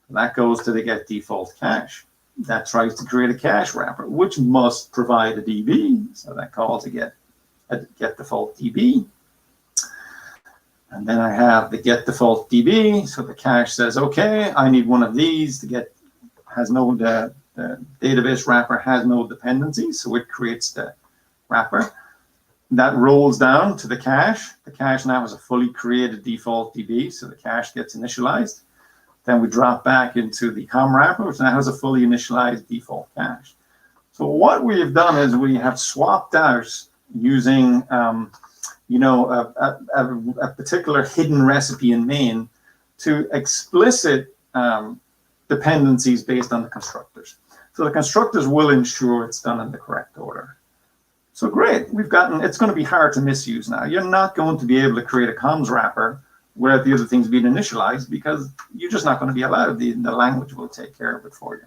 That goes to the get default cache. That tries to create a cache wrapper, which must provide a DB. So that calls a get default DB. And then I have the get default DB. So the cache says, okay, I need one of these to get, the database wrapper has no dependencies. So it creates the wrapper. That rolls down to the cache. The cache now has a fully created default DB. So the cache gets initialized. Then we drop back into the COM wrapper, which now has a fully initialized default cache. So what we have done is we have swapped out using a particular hidden recipe in main to explicit dependencies based on the constructors. So the constructors will ensure it's done in the correct order. So great, it's going to be hard to misuse now. You're not going to be able to create a comms wrapper without the other things being initialized because you're just not going to be allowed. The language will take care of it for you.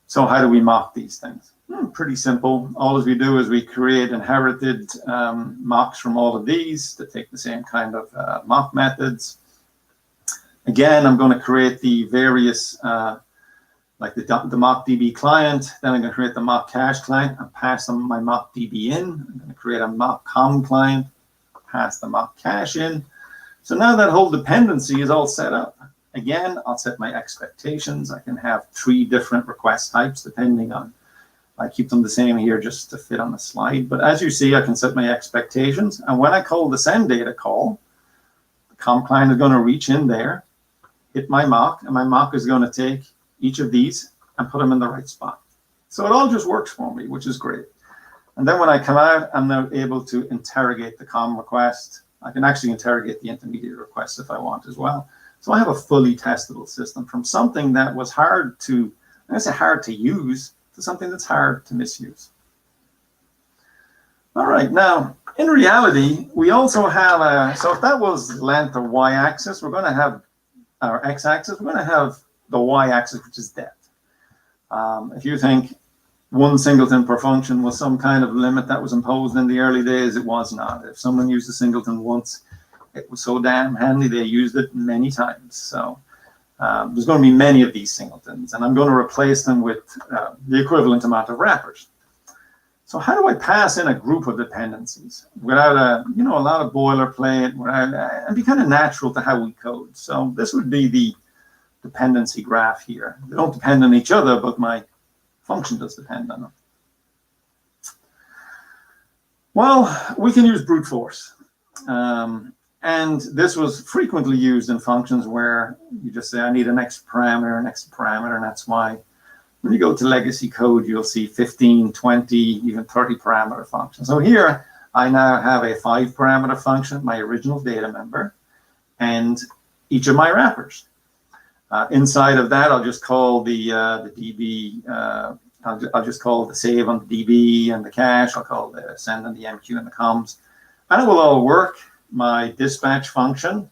So how do we mock these things? Pretty simple. All we do is we create inherited mocks from all of these that take the same kind of mock methods. Again, I'm going to create the various, like the mock DB client. Then I'm going to create the mock cache client and pass them my mock DB in. I'm going to create a mock com client, pass the mock cache in. So now that whole dependency is all set up. Again, I'll set my expectations. I can have 3 different request types depending on, I keep them the same here just to fit on the slide. But as you see, I can set my expectations. And when I call the send data call, the com client is going to reach in there, hit my mock, and my mock is going to take each of these and put them in the right spot. So it all just works for me, which is great. And then when I come out, I'm now able to interrogate the com request. I can actually interrogate the intermediate request if I want as well. So I have a fully testable system from something that was hard to use to something that's hard to misuse. All right, now in reality, we also have so if that was length or y-axis, we're going to have our x-axis, we're going to have the y-axis, which is depth. If you think 1 singleton per function was some kind of limit that was imposed in the early days, it was not. If someone used a singleton once, it was so damn handy, they used it many times. So there's going to be many of these singletons, and I'm going to replace them with the equivalent amount of wrappers. So how do I pass in a group of dependencies without a lot of boilerplate, and be kind of natural to how we code? So this would be the dependency graph here. They don't depend on each other, but my function does depend on them. Well, we can use brute force. And this was frequently used in functions where you just say, I need an X parameter, and that's why when you go to legacy code, you'll see 15, 20, even 30 parameter functions. So here, I now have a 5 parameter function, my original data member, and each of my wrappers. Inside of that, I'll just call the DB, I'll just call the save on the DB and the cache. I'll call the send and the MQ and the comms. And it will all work. My dispatch function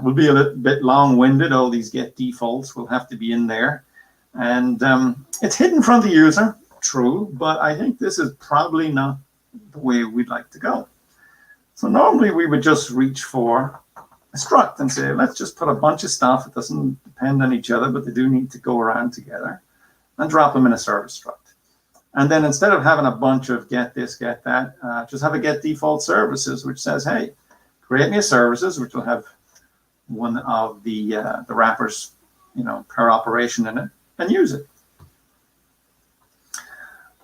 will be a little bit long-winded. All these get defaults will have to be in there. And it's hidden from the user, true, but I think this is probably not the way we'd like to go. So normally we would just reach for a struct and say, let's just put a bunch of stuff. It doesn't depend on each other, but they do need to go around together, and drop them in a service struct. And then instead of having a bunch of get this, get that, just have a get default services, which says, hey, create me a services, which will have one of the wrappers, per operation in it, and use it.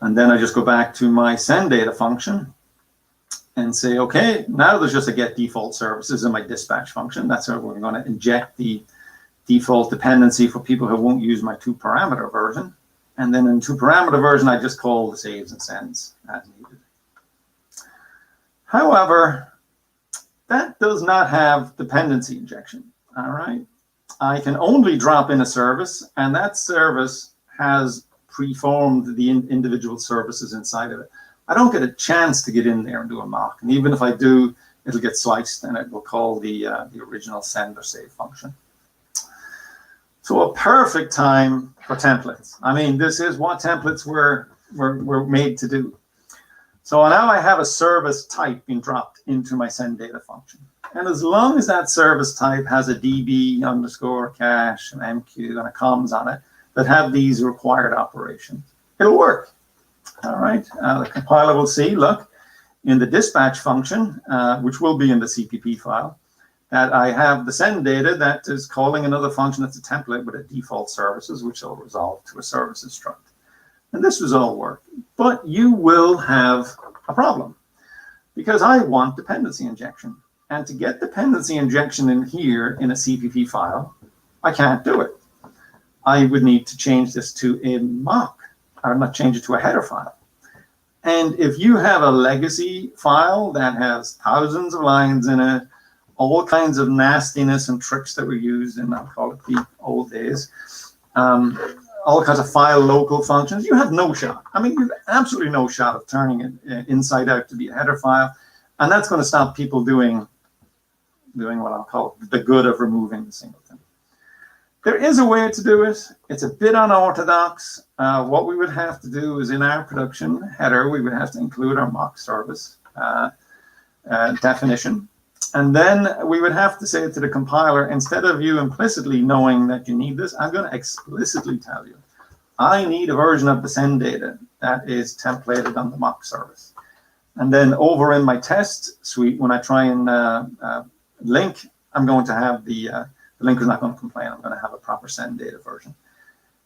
And then I just go back to my send data function and say, okay, now there's just a get default services in my dispatch function. That's how we're going to inject the default dependency for people who won't use my 2 parameter version. And then in 2 parameter version, I just call the saves and sends as needed. However, that does not have dependency injection. All right. I can only drop in a service, and that service has preformed the individual services inside of it. I don't get a chance to get in there and do a mock. And even if I do, it'll get sliced and it will call the original send or save function. So a perfect time for templates. I mean, this is what templates were made to do. So now I have a service type being dropped into my send data function. And as long as that service type has a DB underscore cache, an MQ, and a comms on it that have these required operations, it'll work. All right. The compiler will see, look, in the dispatch function, which will be in the CPP file, that I have the send data that is calling another function that's a template with a default services, which will resolve to a services struct. And this was all work. But you will have a problem because I want dependency injection. And to get dependency injection in here in a CPP file, I can't do it. I would need to change this to a mock, or not change it to a header file. And if you have a legacy file that has thousands of lines in it, all kinds of nastiness and tricks that were used in, I'll call it the old days, all kinds of file local functions, you have no shot. I mean, you have absolutely no shot of turning it inside out to be a header file. And that's going to stop people doing what I'll call the good of removing the singleton. There is a way to do it. It's a bit unorthodox. What we would have to do is in our production header, we would have to include our mock service definition. And then we would have to say to the compiler, instead of you implicitly knowing that you need this, I'm going to explicitly tell you, I need a version of the send data that is templated on the mock service. And then over in my test suite, when I try and link, I'm going to have the linker's not going to complain. I'm going to have a proper send data version.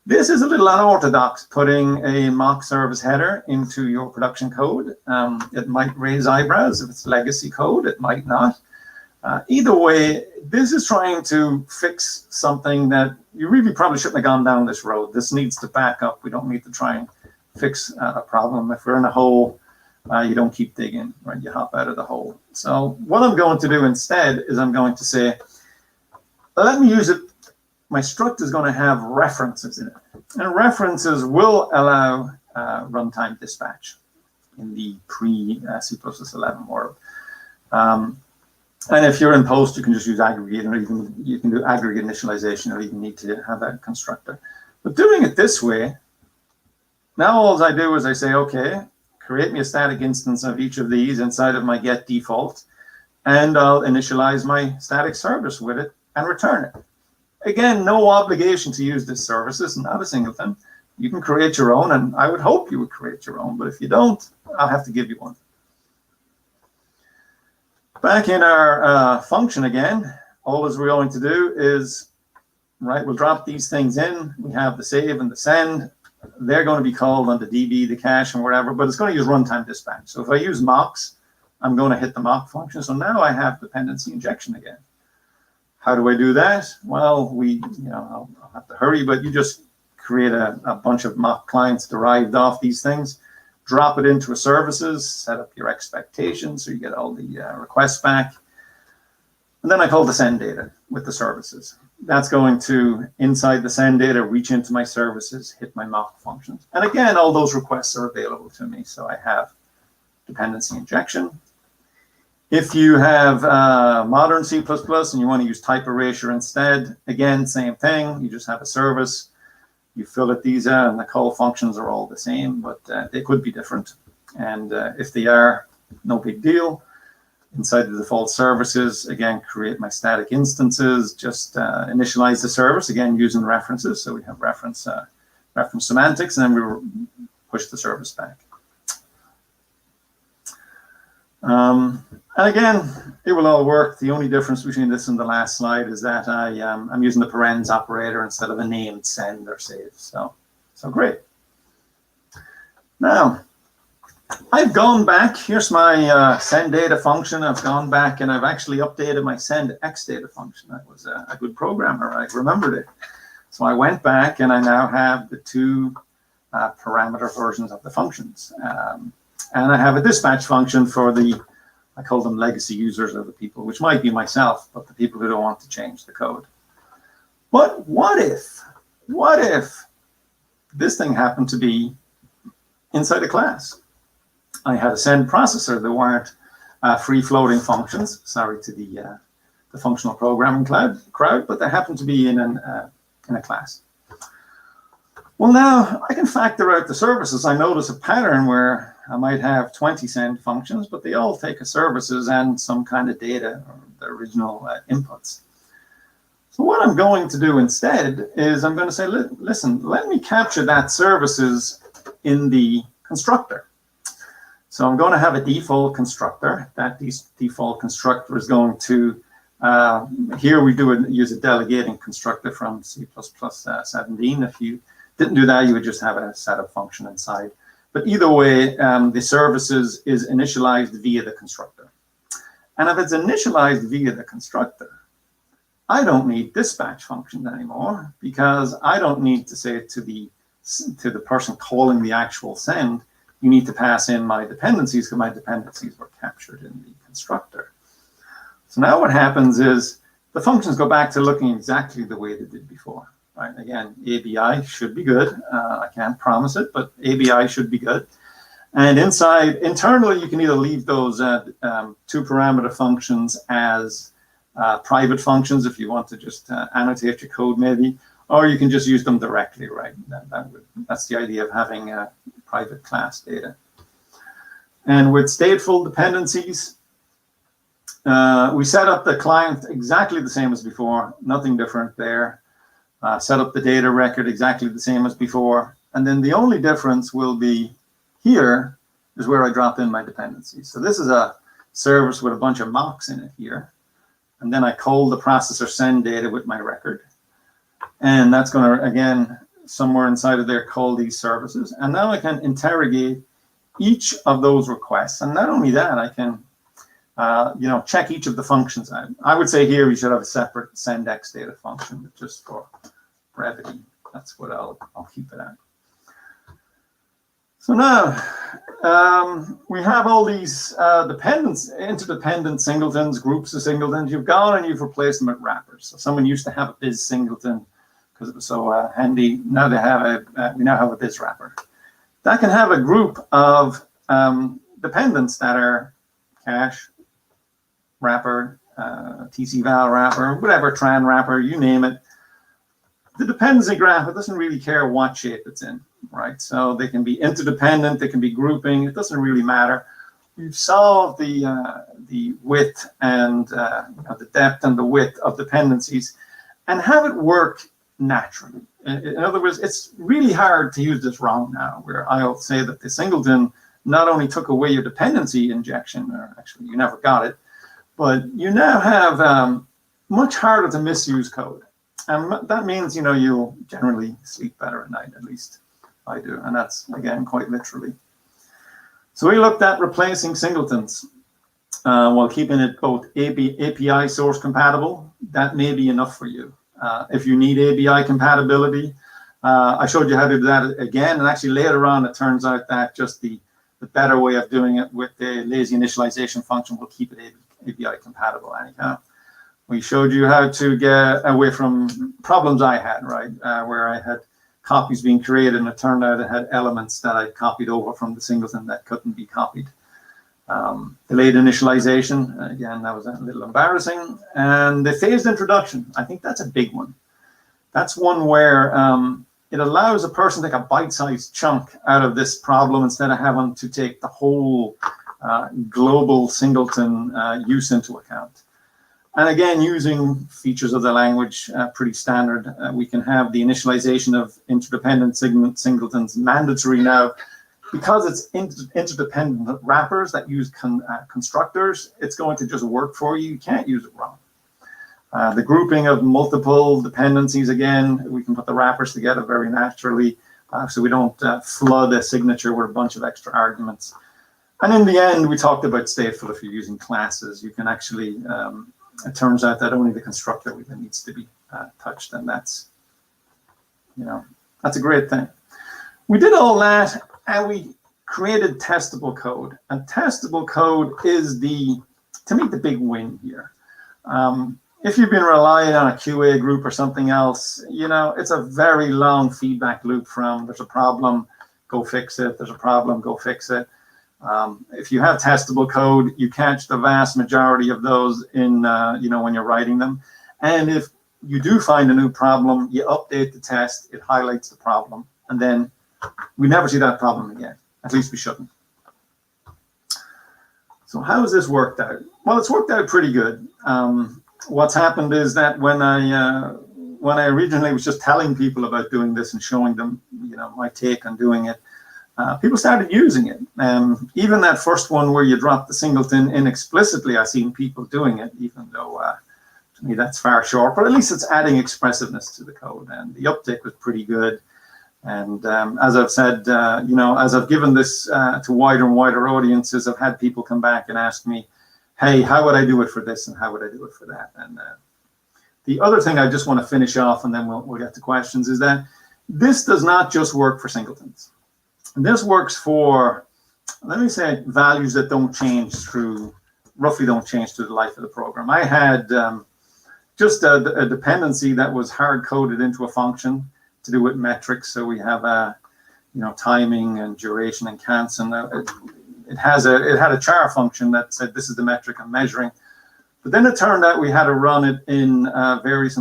This is a little unorthodox, putting a mock service header into your production code. It might raise eyebrows. If it's legacy code, it might not. Either way, this is trying to fix something that you really probably shouldn't have gone down this road. This needs to back up. We don't need to try and fix a problem. If we're in a hole, you don't keep digging, right? You hop out of the hole. So what I'm going to do instead is I'm going to say, let me use it. My struct is going to have references in it. And references will allow runtime dispatch in the pre-C++11 world. And if you're in post, you can just use aggregate, or you can do aggregate initialization, or you need to have that constructor. But doing it this way, now all I do is I say, okay, create me a static instance of each of these inside of my get default, and I'll initialize my static service with it and return it. Again, no obligation to use this service. This is not a singleton. You can create your own, and I would hope you would create your own, but if you don't, I'll have to give you one. Back in our function again, all we're going to do is, right, we'll drop these things in. We have the save and the send. They're going to be called on the DB, the cache, and whatever, but it's going to use runtime dispatch. So if I use mocks, I'm going to hit the mock function. So now I have dependency injection again. How do I do that? Well, I'll have to hurry, but you just create a bunch of mock clients derived off these things, drop it into a services, set up your expectations so you get all the requests back. And then I call the send data with the services. That's going to, inside the send data, reach into my services, hit my mock functions. And again, all those requests are available to me. So I have dependency injection. If you have modern C++ and you want to use type erasure instead, again, same thing. You just have a service. You fill it these out, and the call functions are all the same, but they could be different. And if they are, no big deal. Inside the default services, again, create my static instances, just initialize the service, again, using references. So we have reference semantics, and then we push the service back. And again, it will all work. The only difference between this and the last slide is that I'm using the parens operator instead of a named send or save. So great. Now, I've gone back. Here's my send data function. I've gone back and I've actually updated my send x data function. I was a good programmer. I remembered it. So I went back and I now have the two parameter versions of the functions. And I have a dispatch function for I call them legacy users, or the people, which might be myself, but the people who don't want to change the code. But what if this thing happened to be inside a class? I had a send processor that weren't free-floating functions. Sorry to the functional programming crowd, but they happened to be in in a class. Well, now I can factor out the services. I notice a pattern where I might have 20 send functions, but they all take a services and some kind of data or the original inputs. So what I'm going to do instead is I'm going to say, listen, let me capture that services in the constructor. So I'm going to have a default constructor. That default constructor is going to, here we use a delegating constructor from C++ 17. If you didn't do that, you would just have a setup function inside. But either way, the services is initialized via the constructor. And if it's initialized via the constructor, I don't need dispatch functions anymore, because I don't need to say to the person calling the actual send, you need to pass in my dependencies, because my dependencies were captured in the constructor. So now what happens is the functions go back to looking exactly the way they did before. Right? Again, ABI should be good. I can't promise it, but ABI should be good. And internally, you can either leave those 2-parameter functions as private functions if you want to just annotate your code maybe, or you can just use them directly, right? That's the idea of having private class data. And with stateful dependencies, we set up the client exactly the same as before, nothing different there. Set up the data record exactly the same as before. And then the only difference will be here is where I drop in my dependencies. So this is a service with a bunch of mocks in it here. And then I call the processor send data with my record. And that's going to, again, somewhere inside of there, call these services. And now I can interrogate each of those requests. And not only that, I can check each of the functions. I would say here we should have a separate sendX data function, just for brevity. That's what I'll keep it at. So now we have all these interdependent singletons, groups of singletons. You've gone and you've replaced them with wrappers. So someone used to have a biz singleton because it was so handy. Now we now have a biz wrapper. That can have a group of dependents that are cache wrapper, TC-val wrapper, whatever, tran wrapper, you name it. The dependency graph, it doesn't really care what shape it's in, right? So they can be interdependent, they can be grouping, it doesn't really matter. We've solved the width and the depth and the width of dependencies and have it work naturally. In other words, it's really hard to use this wrong now, where I'll say that the singleton not only took away your dependency injection, or actually you never got it, but you now have much harder to misuse code. And that means, you'll generally sleep better at night, at least I do. And that's, again, quite literally. So we looked at replacing singletons while keeping it both API source compatible. That may be enough for you. If you need API compatibility, I showed you how to do that again. And actually later on, it turns out that just the better way of doing it with the lazy initialization function will keep it API compatible anyhow. We showed you how to get away from problems I had, right? Where I had copies being created and it turned out it had elements that I copied over from the singleton that couldn't be copied. Delayed initialization, again, that was a little embarrassing. And the phased introduction, I think that's a big one. That's one where it allows a person to take a bite-sized chunk out of this problem instead of having to take the whole global singleton use into account. And again, using features of the language, pretty standard. We can have the initialization of interdependent singletons mandatory now. Because it's interdependent wrappers that use constructors, it's going to just work for you. You can't use it wrong. The grouping of multiple dependencies, again, we can put the wrappers together very naturally, so we don't flood a signature with a bunch of extra arguments. And in the end, we talked about stateful. If you're using classes, you can actually, it turns out that only the constructor even needs to be touched, and that's, that's a great thing. We did all that, and we created testable code. And testable code is to me, the big win here. If you've been relying on a QA group or something else, it's a very long feedback loop from there's a problem, go fix it. There's a problem, go fix it. If you have testable code, you catch the vast majority of those in, when you're writing them. And if you do find a new problem, you update the test, it highlights the problem, and then we never see that problem again. At least we shouldn't. So how has this worked out? Well, it's worked out pretty good. What's happened is that when I originally was just telling people about doing this and showing them, my take on doing it, people started using it. Even that first one where you drop the singleton in explicitly, I've seen people doing it, even though to me that's far short, but at least it's adding expressiveness to the code, and the uptake was pretty good. And as I've said, as I've given this to wider and wider audiences, I've had people come back and ask me, hey, how would I do it for this and how would I do it for that? And the other thing I just want to finish off, and then we'll get to questions, is that this does not just work for singletons. This works for, let me say, values that roughly don't change through the life of the program. I had just a dependency that was hard-coded into a function to do with metrics. So we have timing and duration and counts, and it had a char function that said this is the metric I'm measuring. But then it turned out we had to run it in various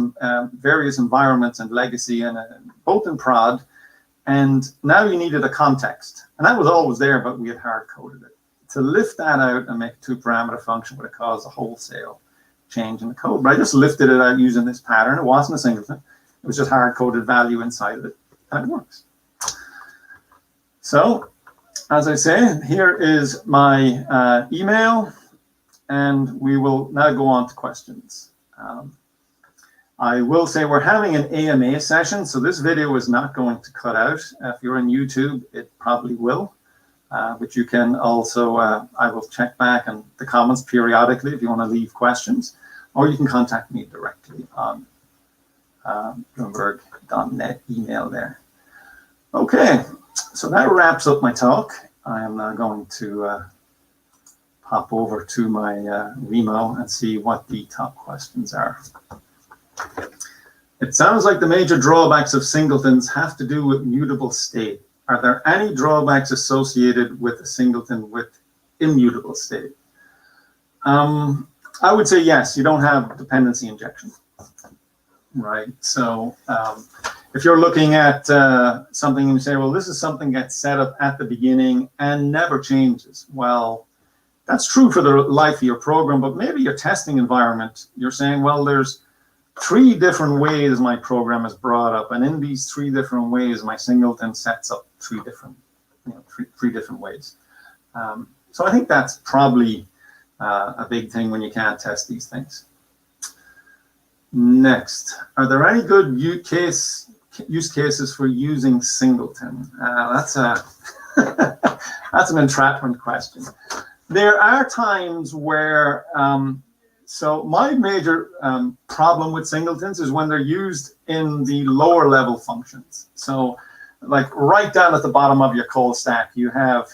environments and legacy, and both in prod. And now you needed a context, and that was always there, but we had hard coded it. To lift that out and make a 2-parameter function would have caused a wholesale change in the code. But I just lifted it out using this pattern. It wasn't a singleton. It was just hard-coded value inside of it, and it works. So, as I say, here is my email, and we will now go on to questions. I will say we're having an AMA session, so this video is not going to cut out. If you're on YouTube, it probably will, but you can also, I will check back in the comments periodically if you want to leave questions, or you can contact me directly on Bloomberg.net email there. Okay, so that wraps up my talk. I am now going to pop over to my Remo and see what the top questions are. It sounds like the major drawbacks of singletons have to do with mutable state. Are there any drawbacks associated with a singleton with immutable state? I would say yes, you don't have dependency injection. Right, so if you're looking at something and you say, well, this is something that's set up at the beginning and never changes. Well, that's true for the life of your program, but maybe your testing environment, you're saying, well, there's 3 different ways my program is brought up, and in these 3 different ways, my singleton sets up 3 different, three different ways. So I think that's probably a big thing when you can't test these things. Next, are there any good use cases for using singleton? That's an entrapment question. There are times where, so my major problem with singletons is when they're used in the lower level functions. So like right down at the bottom of your call stack, you have,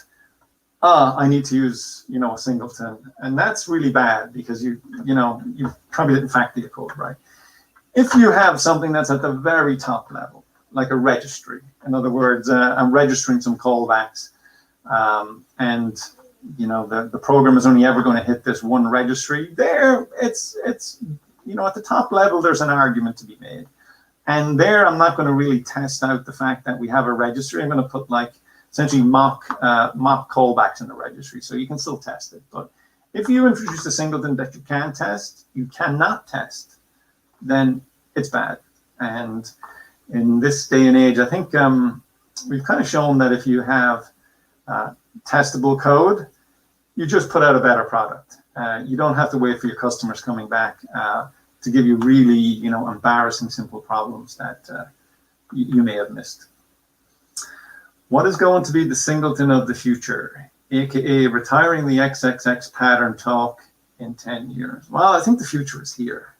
I need to use, a singleton, and that's really bad because you probably didn't factor your code right. If you have something that's at the very top level, like a registry, in other words, I'm registering some callbacks, and the program is only ever going to hit this one registry. There, it's at the top level, there's an argument to be made, and there I'm not going to really test out the fact that we have a registry. I'm going to put like essentially mock callbacks in the registry, so you can still test it. But if you introduce a singleton that you can test, you cannot test, then it's bad. And in this day and age, I think we've kind of shown that if you have testable code, you just put out a better product. You don't have to wait for your customers coming back to give you really, embarrassing simple problems that you may have missed. What is going to be the singleton of the future, aka retiring the XXX pattern talk in 10 years? Well, I think the future is here.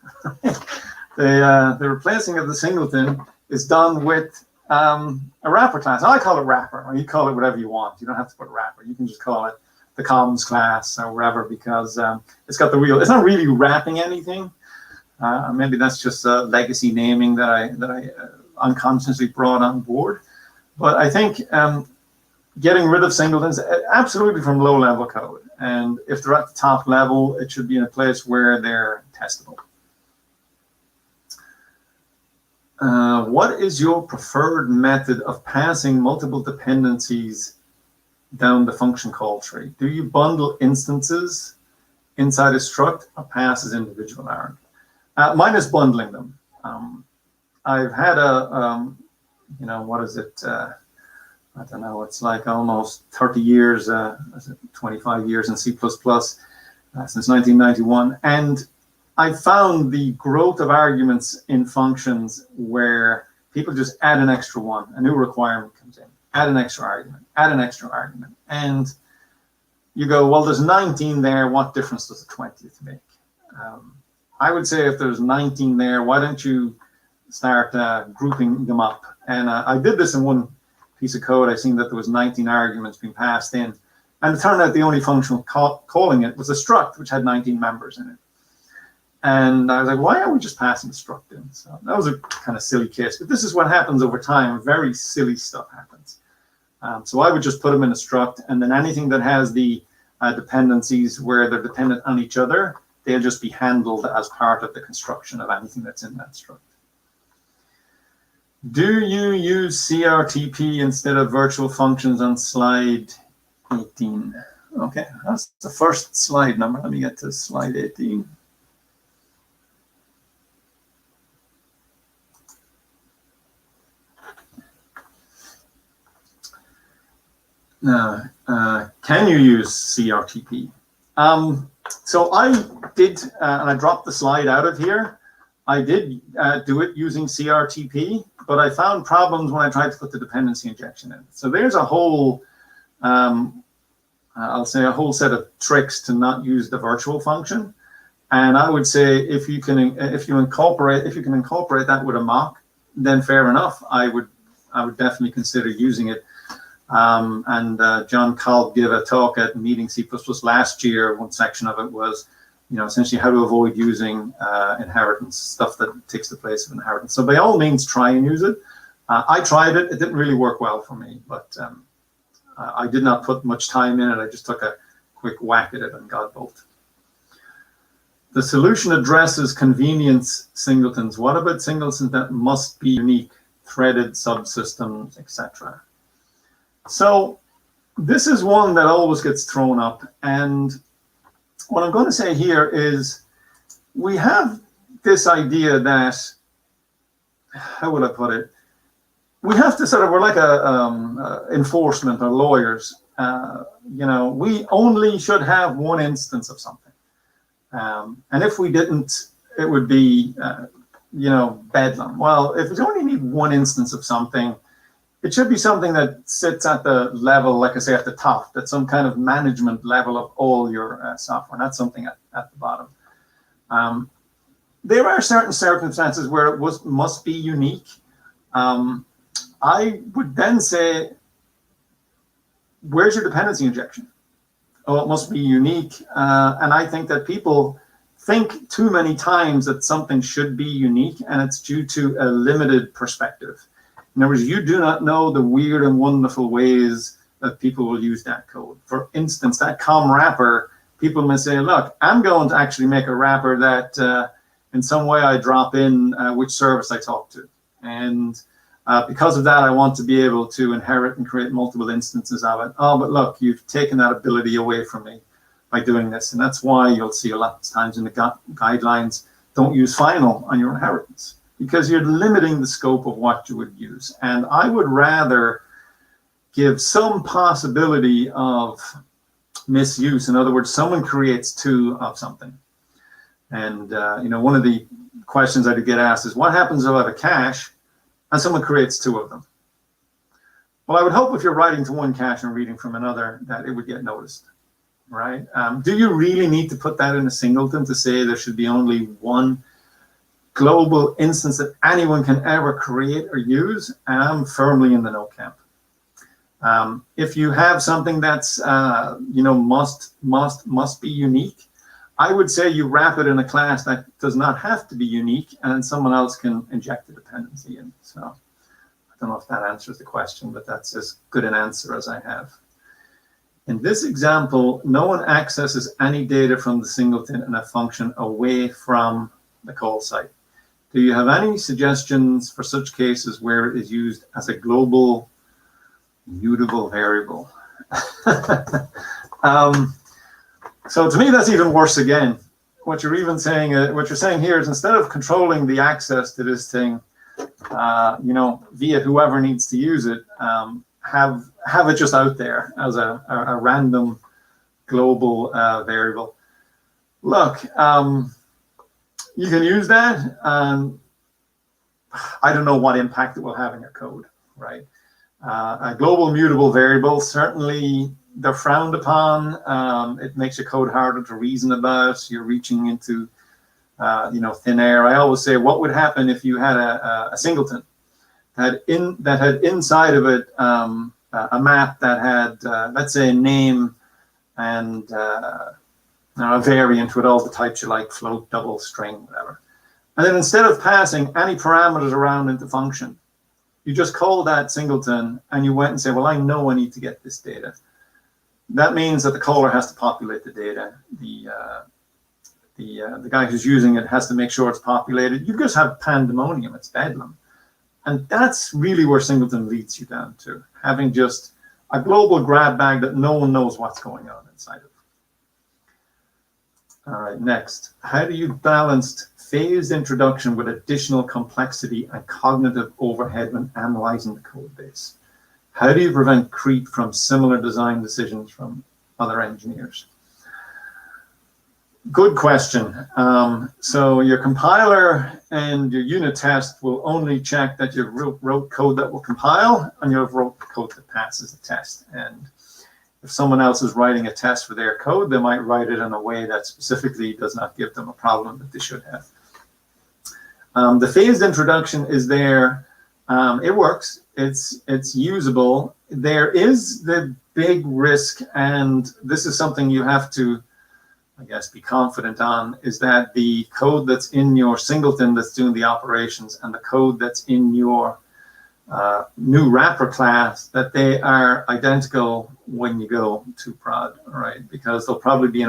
The replacing of the singleton is done with a wrapper class. I call it wrapper, or you call it whatever you want. You don't have to put wrapper. You can just call it the comms class or whatever, because it's got it's not really wrapping anything. Maybe that's just legacy naming that I unconsciously brought on board. But I think getting rid of singletons, absolutely from low-level code. And if they're at the top level, it should be in a place where they're testable. What is your preferred method of passing multiple dependencies down the function call tree? Do you bundle instances inside a struct or pass as individual arg? Mine is bundling them. I've had what is it? I don't know, it's like almost 30 years, 25 years in C++ since 1991. And I found the growth of arguments in functions where people just add an extra one, a new requirement comes in, add an extra argument, add an extra argument. And you go, well, there's 19 there, what difference does the 20th make? I would say if there's 19 there, why don't you start grouping them up? And I did this in one piece of code. I seen that there was 19 arguments being passed in. And it turned out the only function calling it was a struct, which had 19 members in it. And I was like, why aren't we just passing the struct in? So that was a kind of silly case. But this is what happens over time. Very silly stuff happens. So I would just put them in a struct, and then anything that has the dependencies where they're dependent on each other, they'll just be handled as part of the construction of anything that's in that struct. Do you use CRTP instead of virtual functions on slide 18? Okay, that's the first slide number. Let me get to slide 18. Can you use CRTP? So I did, and I dropped the slide out of here. I did do it using CRTP, but I found problems when I tried to put the dependency injection in. So there's a whole, I'll say a whole set of tricks to not use the virtual function. And I would say if you can incorporate that with a mock, then fair enough. I would definitely consider using it. John Kolb gave a talk at Meeting C++ last year. One section of it was, essentially how to avoid using inheritance, stuff that takes the place of inheritance. So by all means, try and use it. I tried it. It didn't really work well for me, but I did not put much time in it. I just took a quick whack at it and got both. The solution addresses convenience singletons. What about singletons that must be unique, threaded subsystems, etc.? So this is one that always gets thrown up. And what I'm going to say here is we have this idea that, how would I put it? We have to we're like enforcement or lawyers. We only should have one instance of something. And if we didn't, it would be, bedlam. Well, if we only need one instance of something, it should be something that sits at the level, like I say, at the top. That's some kind of management level of all your software, not something at the bottom. There are certain circumstances where it must be unique. I would then say, where's your dependency injection? Oh, it must be unique. And I think that people think too many times that something should be unique, and it's due to a limited perspective. In other words, you do not know the weird and wonderful ways that people will use that code. For instance, that COM wrapper, people may say, look, I'm going to actually make a wrapper that in some way I drop in which service I talk to. And because of that, I want to be able to inherit and create multiple instances of it. Oh, but look, you've taken that ability away from me by doing this. And that's why you'll see a lot of times in the guidelines, don't use final on your inheritance, because you're limiting the scope of what you would use. And I would rather give some possibility of misuse. In other words, someone creates two of something. And one of the questions I did get asked is, what happens if I have a cache and someone creates two of them? Well, I would hope if you're writing to one cache and reading from another, that it would get noticed, right? Do you really need to put that in a singleton to say there should be only one global instance that anyone can ever create or use? And I'm firmly in the no camp. If you have something that's must be unique, I would say you wrap it in a class that does not have to be unique, and someone else can inject a dependency in. So I don't know if that answers the question, but that's as good an answer as I have. In this example, no one accesses any data from the singleton in a function away from the call site. Do you have any suggestions for such cases where it is used as a global mutable variable? So to me, that's even worse again. What you're saying here is, instead of controlling the access to this thing, via whoever needs to use it, have it just out there as a random global variable. Look, you can use that. I don't know what impact it will have in your code, right? A global mutable variable, certainly they're frowned upon. It makes your code harder to reason about. You're reaching into thin air. I always say, what would happen if you had a singleton that had inside of it a map that had, let's say, a name and a variant with all the types you like, float, double, string, whatever. And then instead of passing any parameters around into function, you just call that singleton and you went and say, well, I know I need to get this data. That means that the caller has to populate the data. The guy who's using it has to make sure it's populated. You just have pandemonium, it's bedlam. And that's really where singleton leads you down to, having just a global grab bag that no one knows what's going on inside of. All right, next. How do you balance phased introduction with additional complexity and cognitive overhead when analyzing the code base? How do you prevent creep from similar design decisions from other engineers? Good question. So your compiler and your unit test will only check that you wrote code that will compile and you have wrote code that passes the test. And if someone else is writing a test for their code, they might write it in a way that specifically does not give them a problem that they should have. The phased introduction is there. It works. It's usable. There is the big risk, and this is something you have to, I guess, be confident on, is that the code that's in your singleton that's doing the operations and the code that's in your new wrapper class, that they are identical when you go to prod, right? Because there'll probably be,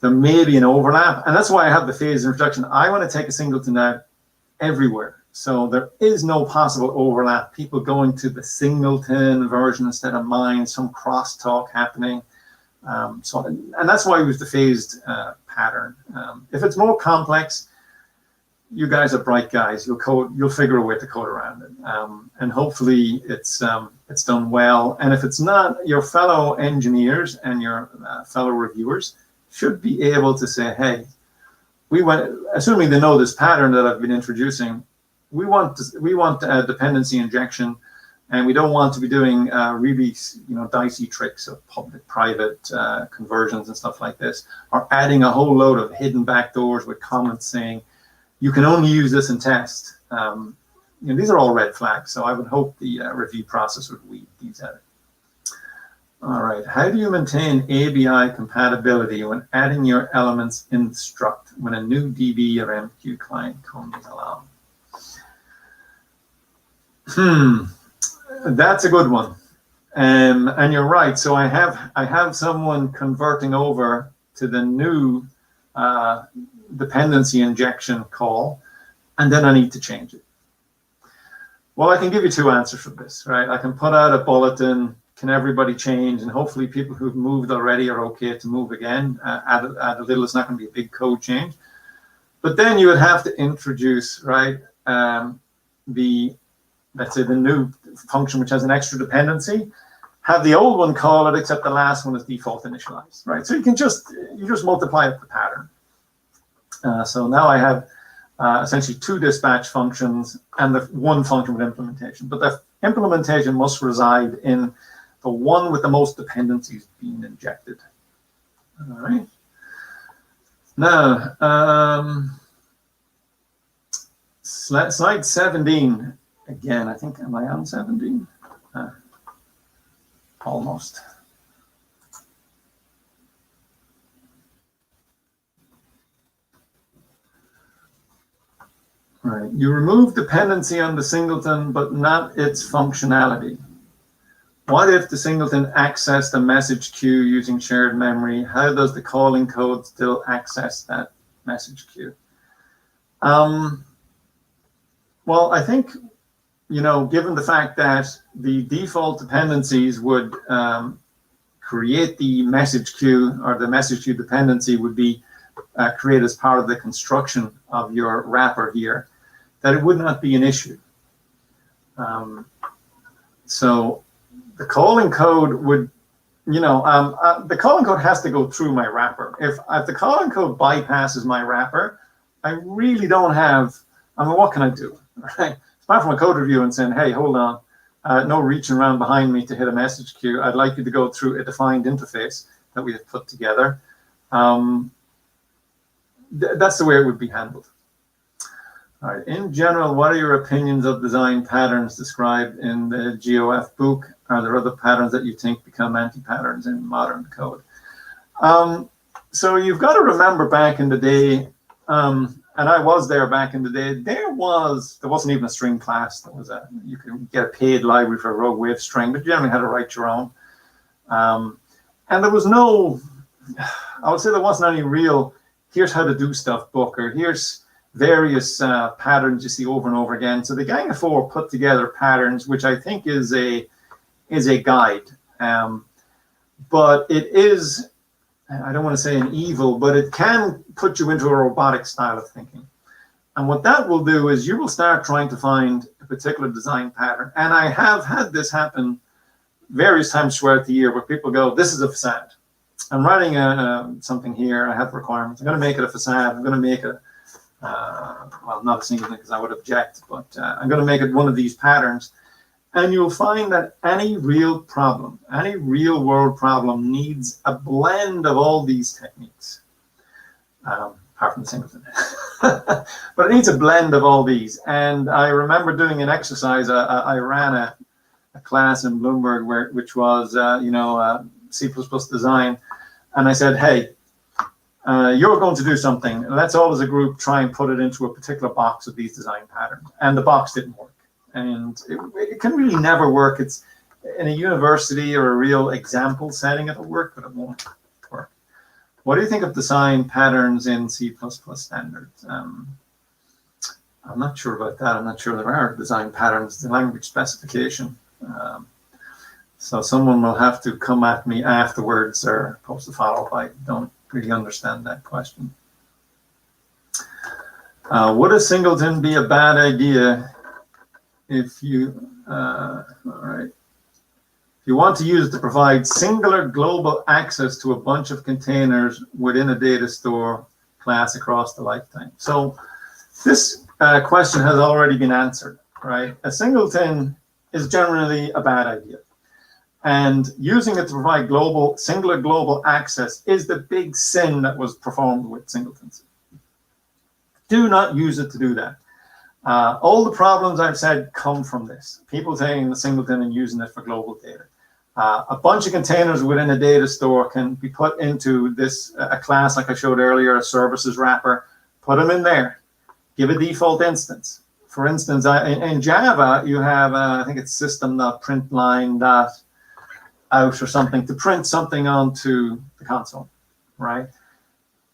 there may be an overlap. And that's why I have the phased introduction. I want to take a singleton out everywhere. So there is no possible overlap. People going to the singleton version instead of mine, some crosstalk happening. And that's why we use the phased pattern. If it's more complex, you guys are bright guys. You'll figure a way to code around it, and hopefully it's done well. And if it's not, your fellow engineers and your fellow reviewers should be able to say, "Hey, assuming they know this pattern that I've been introducing, we want a dependency injection, and we don't want to be doing really dicey tricks of public-private conversions and stuff like this, or adding a whole load of hidden backdoors with comments saying you can only use this in test." These are all red flags, so I would hope the review process would weed these out. All right, how do you maintain ABI compatibility when adding your elements in struct when a new DB or MQ client comes along? That's a good one, and you're right. So I have someone converting over to the new dependency injection call, and then I need to change it. Well, I can give you two answers for this, right? I can put out a bulletin, can everybody change? And hopefully people who've moved already are okay to move again. Add a little, it's not going to be a big code change. But then you would have to introduce, right, let's say the new function which has an extra dependency, have the old one call it, except the last one is default initialized, right? So you just multiply up the pattern. So now I have essentially two dispatch functions and the one function with implementation. But the implementation must reside in the one with the most dependencies being injected. All right. Now, slide 17. Again, I think, am I on 17? Almost. Right. You remove dependency on the singleton, but not its functionality. What if the singleton accessed the message queue using shared memory? How does the calling code still access that message queue? Well, I think, given the fact that the default dependencies would create the message queue, or the message queue dependency would be created as part of the construction of your wrapper here, that it would not be an issue. So the calling code would, the calling code has to go through my wrapper. If the calling code bypasses my wrapper, I really don't have, what can I do, right? Apart from a code review and saying, hey, hold on, no reaching around behind me to hit a message queue. I'd like you to go through a defined interface that we have put together. That's the way it would be handled. All right. In general, what are your opinions of design patterns described in the GOF book? Are there other patterns that you think become anti-patterns in modern code? So you've got to remember back in the day, and I was there back in the day, there wasn't even a string class. You could get a paid library for a rogue wave string, but you generally had to write your own. And there was no, I would say there wasn't any real, here's how to do stuff book, or here's various patterns you see over and over again. So the Gang of Four put together patterns, which I think is a guide. But it is, I don't want to say an evil, but it can put you into a robotic style of thinking. And what that will do is you will start trying to find a particular design pattern. And I have had this happen various times throughout the year where people go, this is a facade. I'm writing something here. I have requirements. I'm going to make it a facade. I'm going to make it, well, not a single thing because I would object, but I'm going to make it one of these patterns. And you'll find that any real problem, any real world problem needs a blend of all these techniques, apart from the Singleton. But it needs a blend of all these. And I remember doing an exercise. I ran a class in Bloomberg which was, C++ design. And I said, hey, you're going to do something. Let's all as a group try and put it into a particular box of these design patterns. And the box didn't work. And it can really never work. It's in a university or a real example setting, it'll work, but it won't work. What do you think of design patterns in C++ standards? I'm not sure about that. I'm not sure there are design patterns, the language specification. So someone will have to come at me afterwards or post a follow-up. I don't really understand that question. Would a singleton be a bad idea if you, all right. If you want to use it to provide singular global access to a bunch of containers within a data store class across the lifetime? So this question has already been answered, right? A singleton is generally a bad idea. And using it to provide singular global access is the big sin that was performed with singletons. Do not use it to do that. All the problems I've said come from this. People taking the singleton and using it for global data. A bunch of containers within a data store can be put into this a class like I showed earlier, a services wrapper. Put them in there. Give a default instance. For instance, in Java, you have, I think it's system.println.out or something to print something onto the console, right?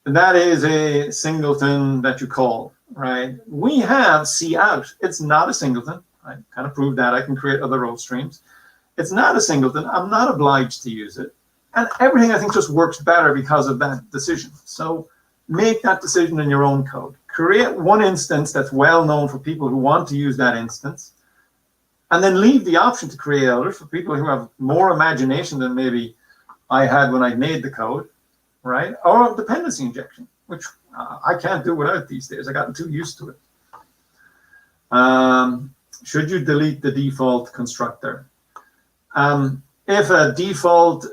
And that is a singleton that you call. Right, we have cout. It's not a singleton. I kind of proved that. I can create other row streams. It's not a singleton. I'm not obliged to use it. And everything I think just works better because of that decision. So make that decision in your own code. Create one instance that's well known for people who want to use that instance. And then leave the option to create others for people who have more imagination than maybe I had when I made the code, right? Or dependency injection, which I can't do without these days. I've gotten too used to it. Should you delete the default constructor? If a default,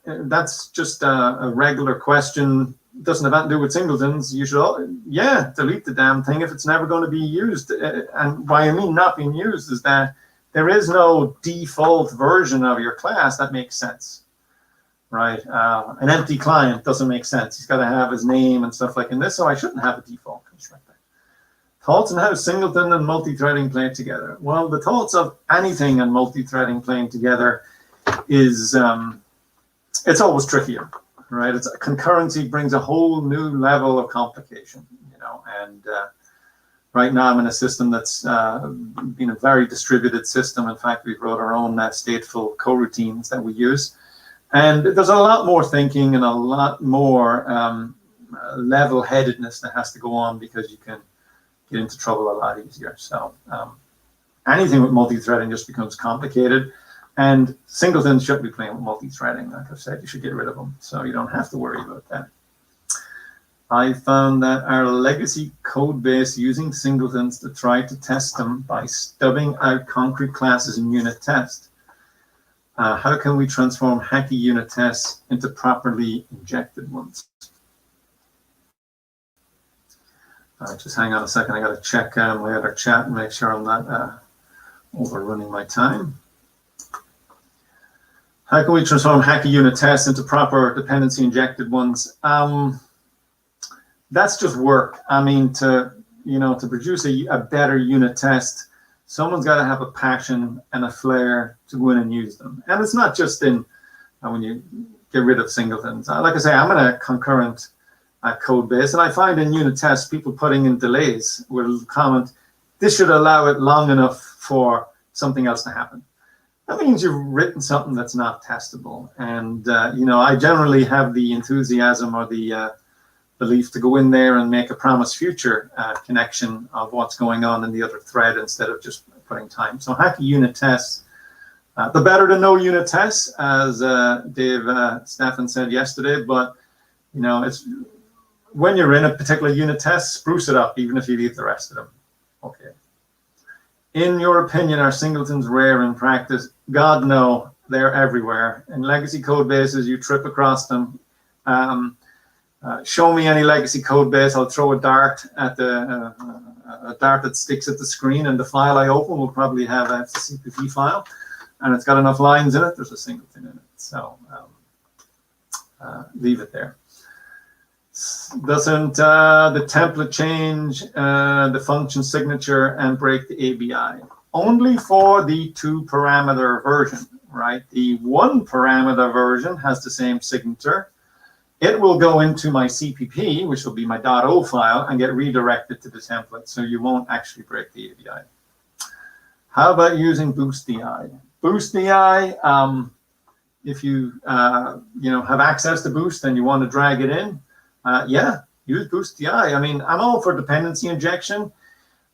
that's just a regular question, doesn't have anything to do with singletons, you should, yeah, delete the damn thing if it's never going to be used. And why I mean not being used is that there is no default version of your class that makes sense. Right, an empty client doesn't make sense. He's got to have his name and stuff like in this, so I shouldn't have a default constructor. Thoughts on how singleton and multi-threading play together? Well, the thoughts of anything and multi-threading playing together is it's always trickier, right? Concurrency brings a whole new level of complication, and Right now, I'm in a system that's been a very distributed system. In fact, we've wrote our own stateful coroutines that we use. And there's a lot more thinking and a lot more level-headedness that has to go on, because you can get into trouble a lot easier. So anything with multi-threading just becomes complicated. And singletons shouldn't be playing with multi-threading. Like I've said, you should get rid of them, so you don't have to worry about that. I found that our legacy code base using singletons to try to test them by stubbing out concrete classes in unit test. How can we transform hacky unit tests into properly injected ones? Just hang on a second. I got to check my other chat and make sure I'm not overrunning my time. How can we transform hacky unit tests into proper dependency injected ones? That's just work. I mean, to produce a better unit test, someone's got to have a passion and a flair to go in and use them. And it's not just in when you get rid of singletons. Like I say, I'm in a concurrent code base, and I find in unit tests, people putting in delays will comment, this should allow it long enough for something else to happen. That means you've written something that's not testable. And, I generally have the enthusiasm or the belief to go in there and make a promise future connection of what's going on in the other thread instead of just putting time. So hacky unit tests, the better to know unit tests, as Dave Stefan said yesterday, but it's when you're in a particular unit test, spruce it up, even if you leave the rest of them. Okay. In your opinion, are singletons rare in practice? God, no, they're everywhere. In legacy code bases, you trip across them. Show me any legacy code base, I'll throw a dart at a dart that sticks at the screen, and the file I open will probably have a CPP file, and it's got enough lines in it, there's a singleton in it. So leave it there. Doesn't the template change the function signature and break the ABI? Only for the 2-parameter version, right? The 1-parameter version has the same signature. It will go into my CPP, which will be my .o file, and get redirected to the template, so you won't actually break the ABI. How about using BoostDI? BoostDI, if you have access to Boost and you want to drag it in, yeah, use BoostDI. I mean, I'm all for dependency injection,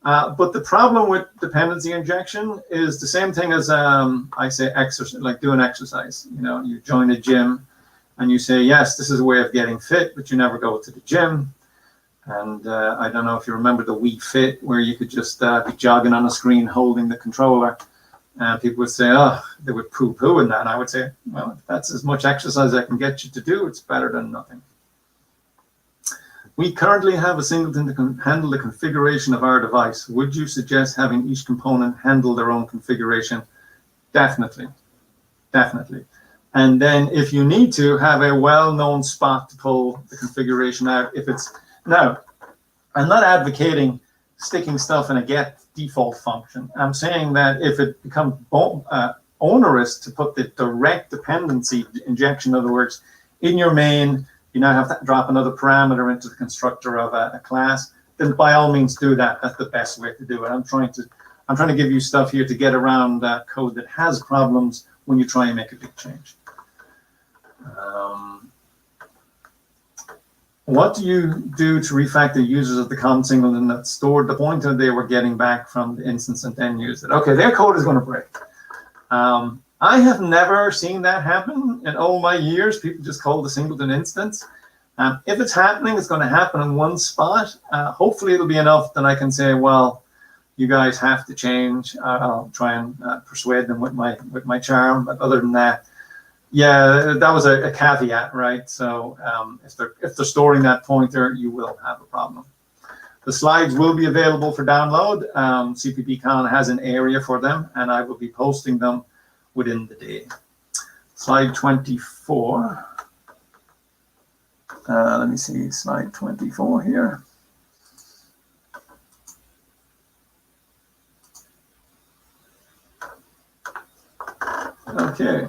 but the problem with dependency injection is the same thing as I say exercise, like doing exercise. You join a gym and you say, yes, this is a way of getting fit, but you never go to the gym. And I don't know if you remember the Wii Fit, where you could just be jogging on a screen holding the controller. And people would say, oh, they would poo-poo in that. And I would say, well, if that's as much exercise I can get you to do, it's better than nothing. We currently have a singleton that can handle the configuration of our device. Would you suggest having each component handle their own configuration? Definitely. Definitely. And then if you need to, have a well-known spot to pull the configuration out. If it's now, I'm not advocating sticking stuff in a get default function. I'm saying that if it becomes onerous to put the direct dependency injection, in other words, in your main, you now have to drop another parameter into the constructor of a class, then by all means do that. That's the best way to do it. I'm trying to give you stuff here to get around that code that has problems when you try and make a big change. What do you do to refactor users of the common singleton that stored the pointer they were getting back from the instance and then used it? Okay, their code is going to break. I have never seen that happen in all my years. People just call the singleton instance. If it's happening, it's going to happen in one spot. Hopefully it'll be enough that I can say, well, you guys have to change. I'll try and persuade them with my charm. But other than that, yeah, that was a caveat, right? So if they're storing that pointer, you will have a problem. The slides will be available for download. CPPCon has an area for them, and I will be posting them within the day. Slide 24. Let me see, slide 24 here. Okay.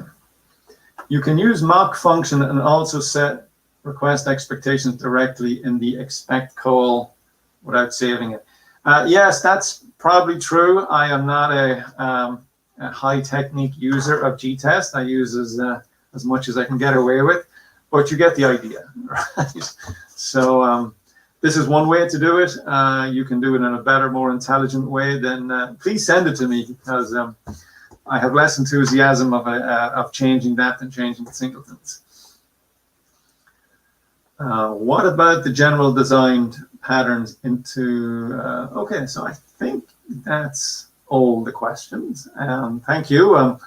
You can use mock function and also set request expectations directly in the expect call without saving it. Yes, that's probably true. I am not a high technique user of G-test. I use as much as I can get away with, but you get the idea, right? So this is one way to do it. You can do it in a better, more intelligent way. Then please send it to me, because I have less enthusiasm of changing that than changing the singletons. What about the general designed patterns into, okay, so I think that's all the questions. Thank you.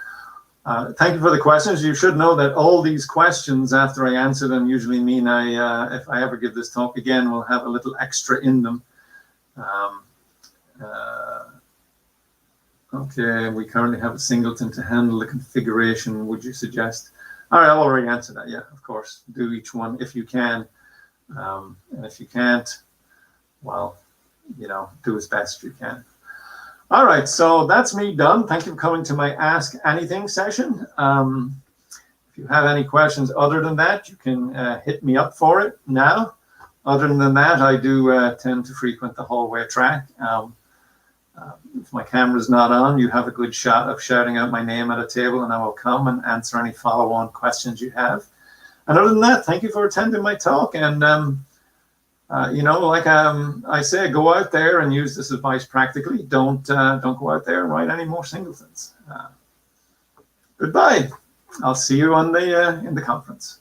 Thank you for the questions. You should know that all these questions, after I answer them, usually mean if I ever give this talk again, we'll have a little extra in them. Okay, we currently have a singleton to handle the configuration. Would you suggest? All right, I've already answered that. Yeah, of course. Do each one if you can. And if you can't, well, you know, do as best you can. All right, so that's me done. Thank you for coming to my Ask Anything session. If you have any questions other than that, you can hit me up for it now. Other than that, I do tend to frequent the hallway track. If my camera's not on, you have a good shot of shouting out my name at a table, and I will come and answer any follow-on questions you have. And other than that, thank you for attending my talk. And you know, like I say, go out there and use this advice practically. Don't go out there and write any more singletons. Goodbye. I'll see you on the in the conference.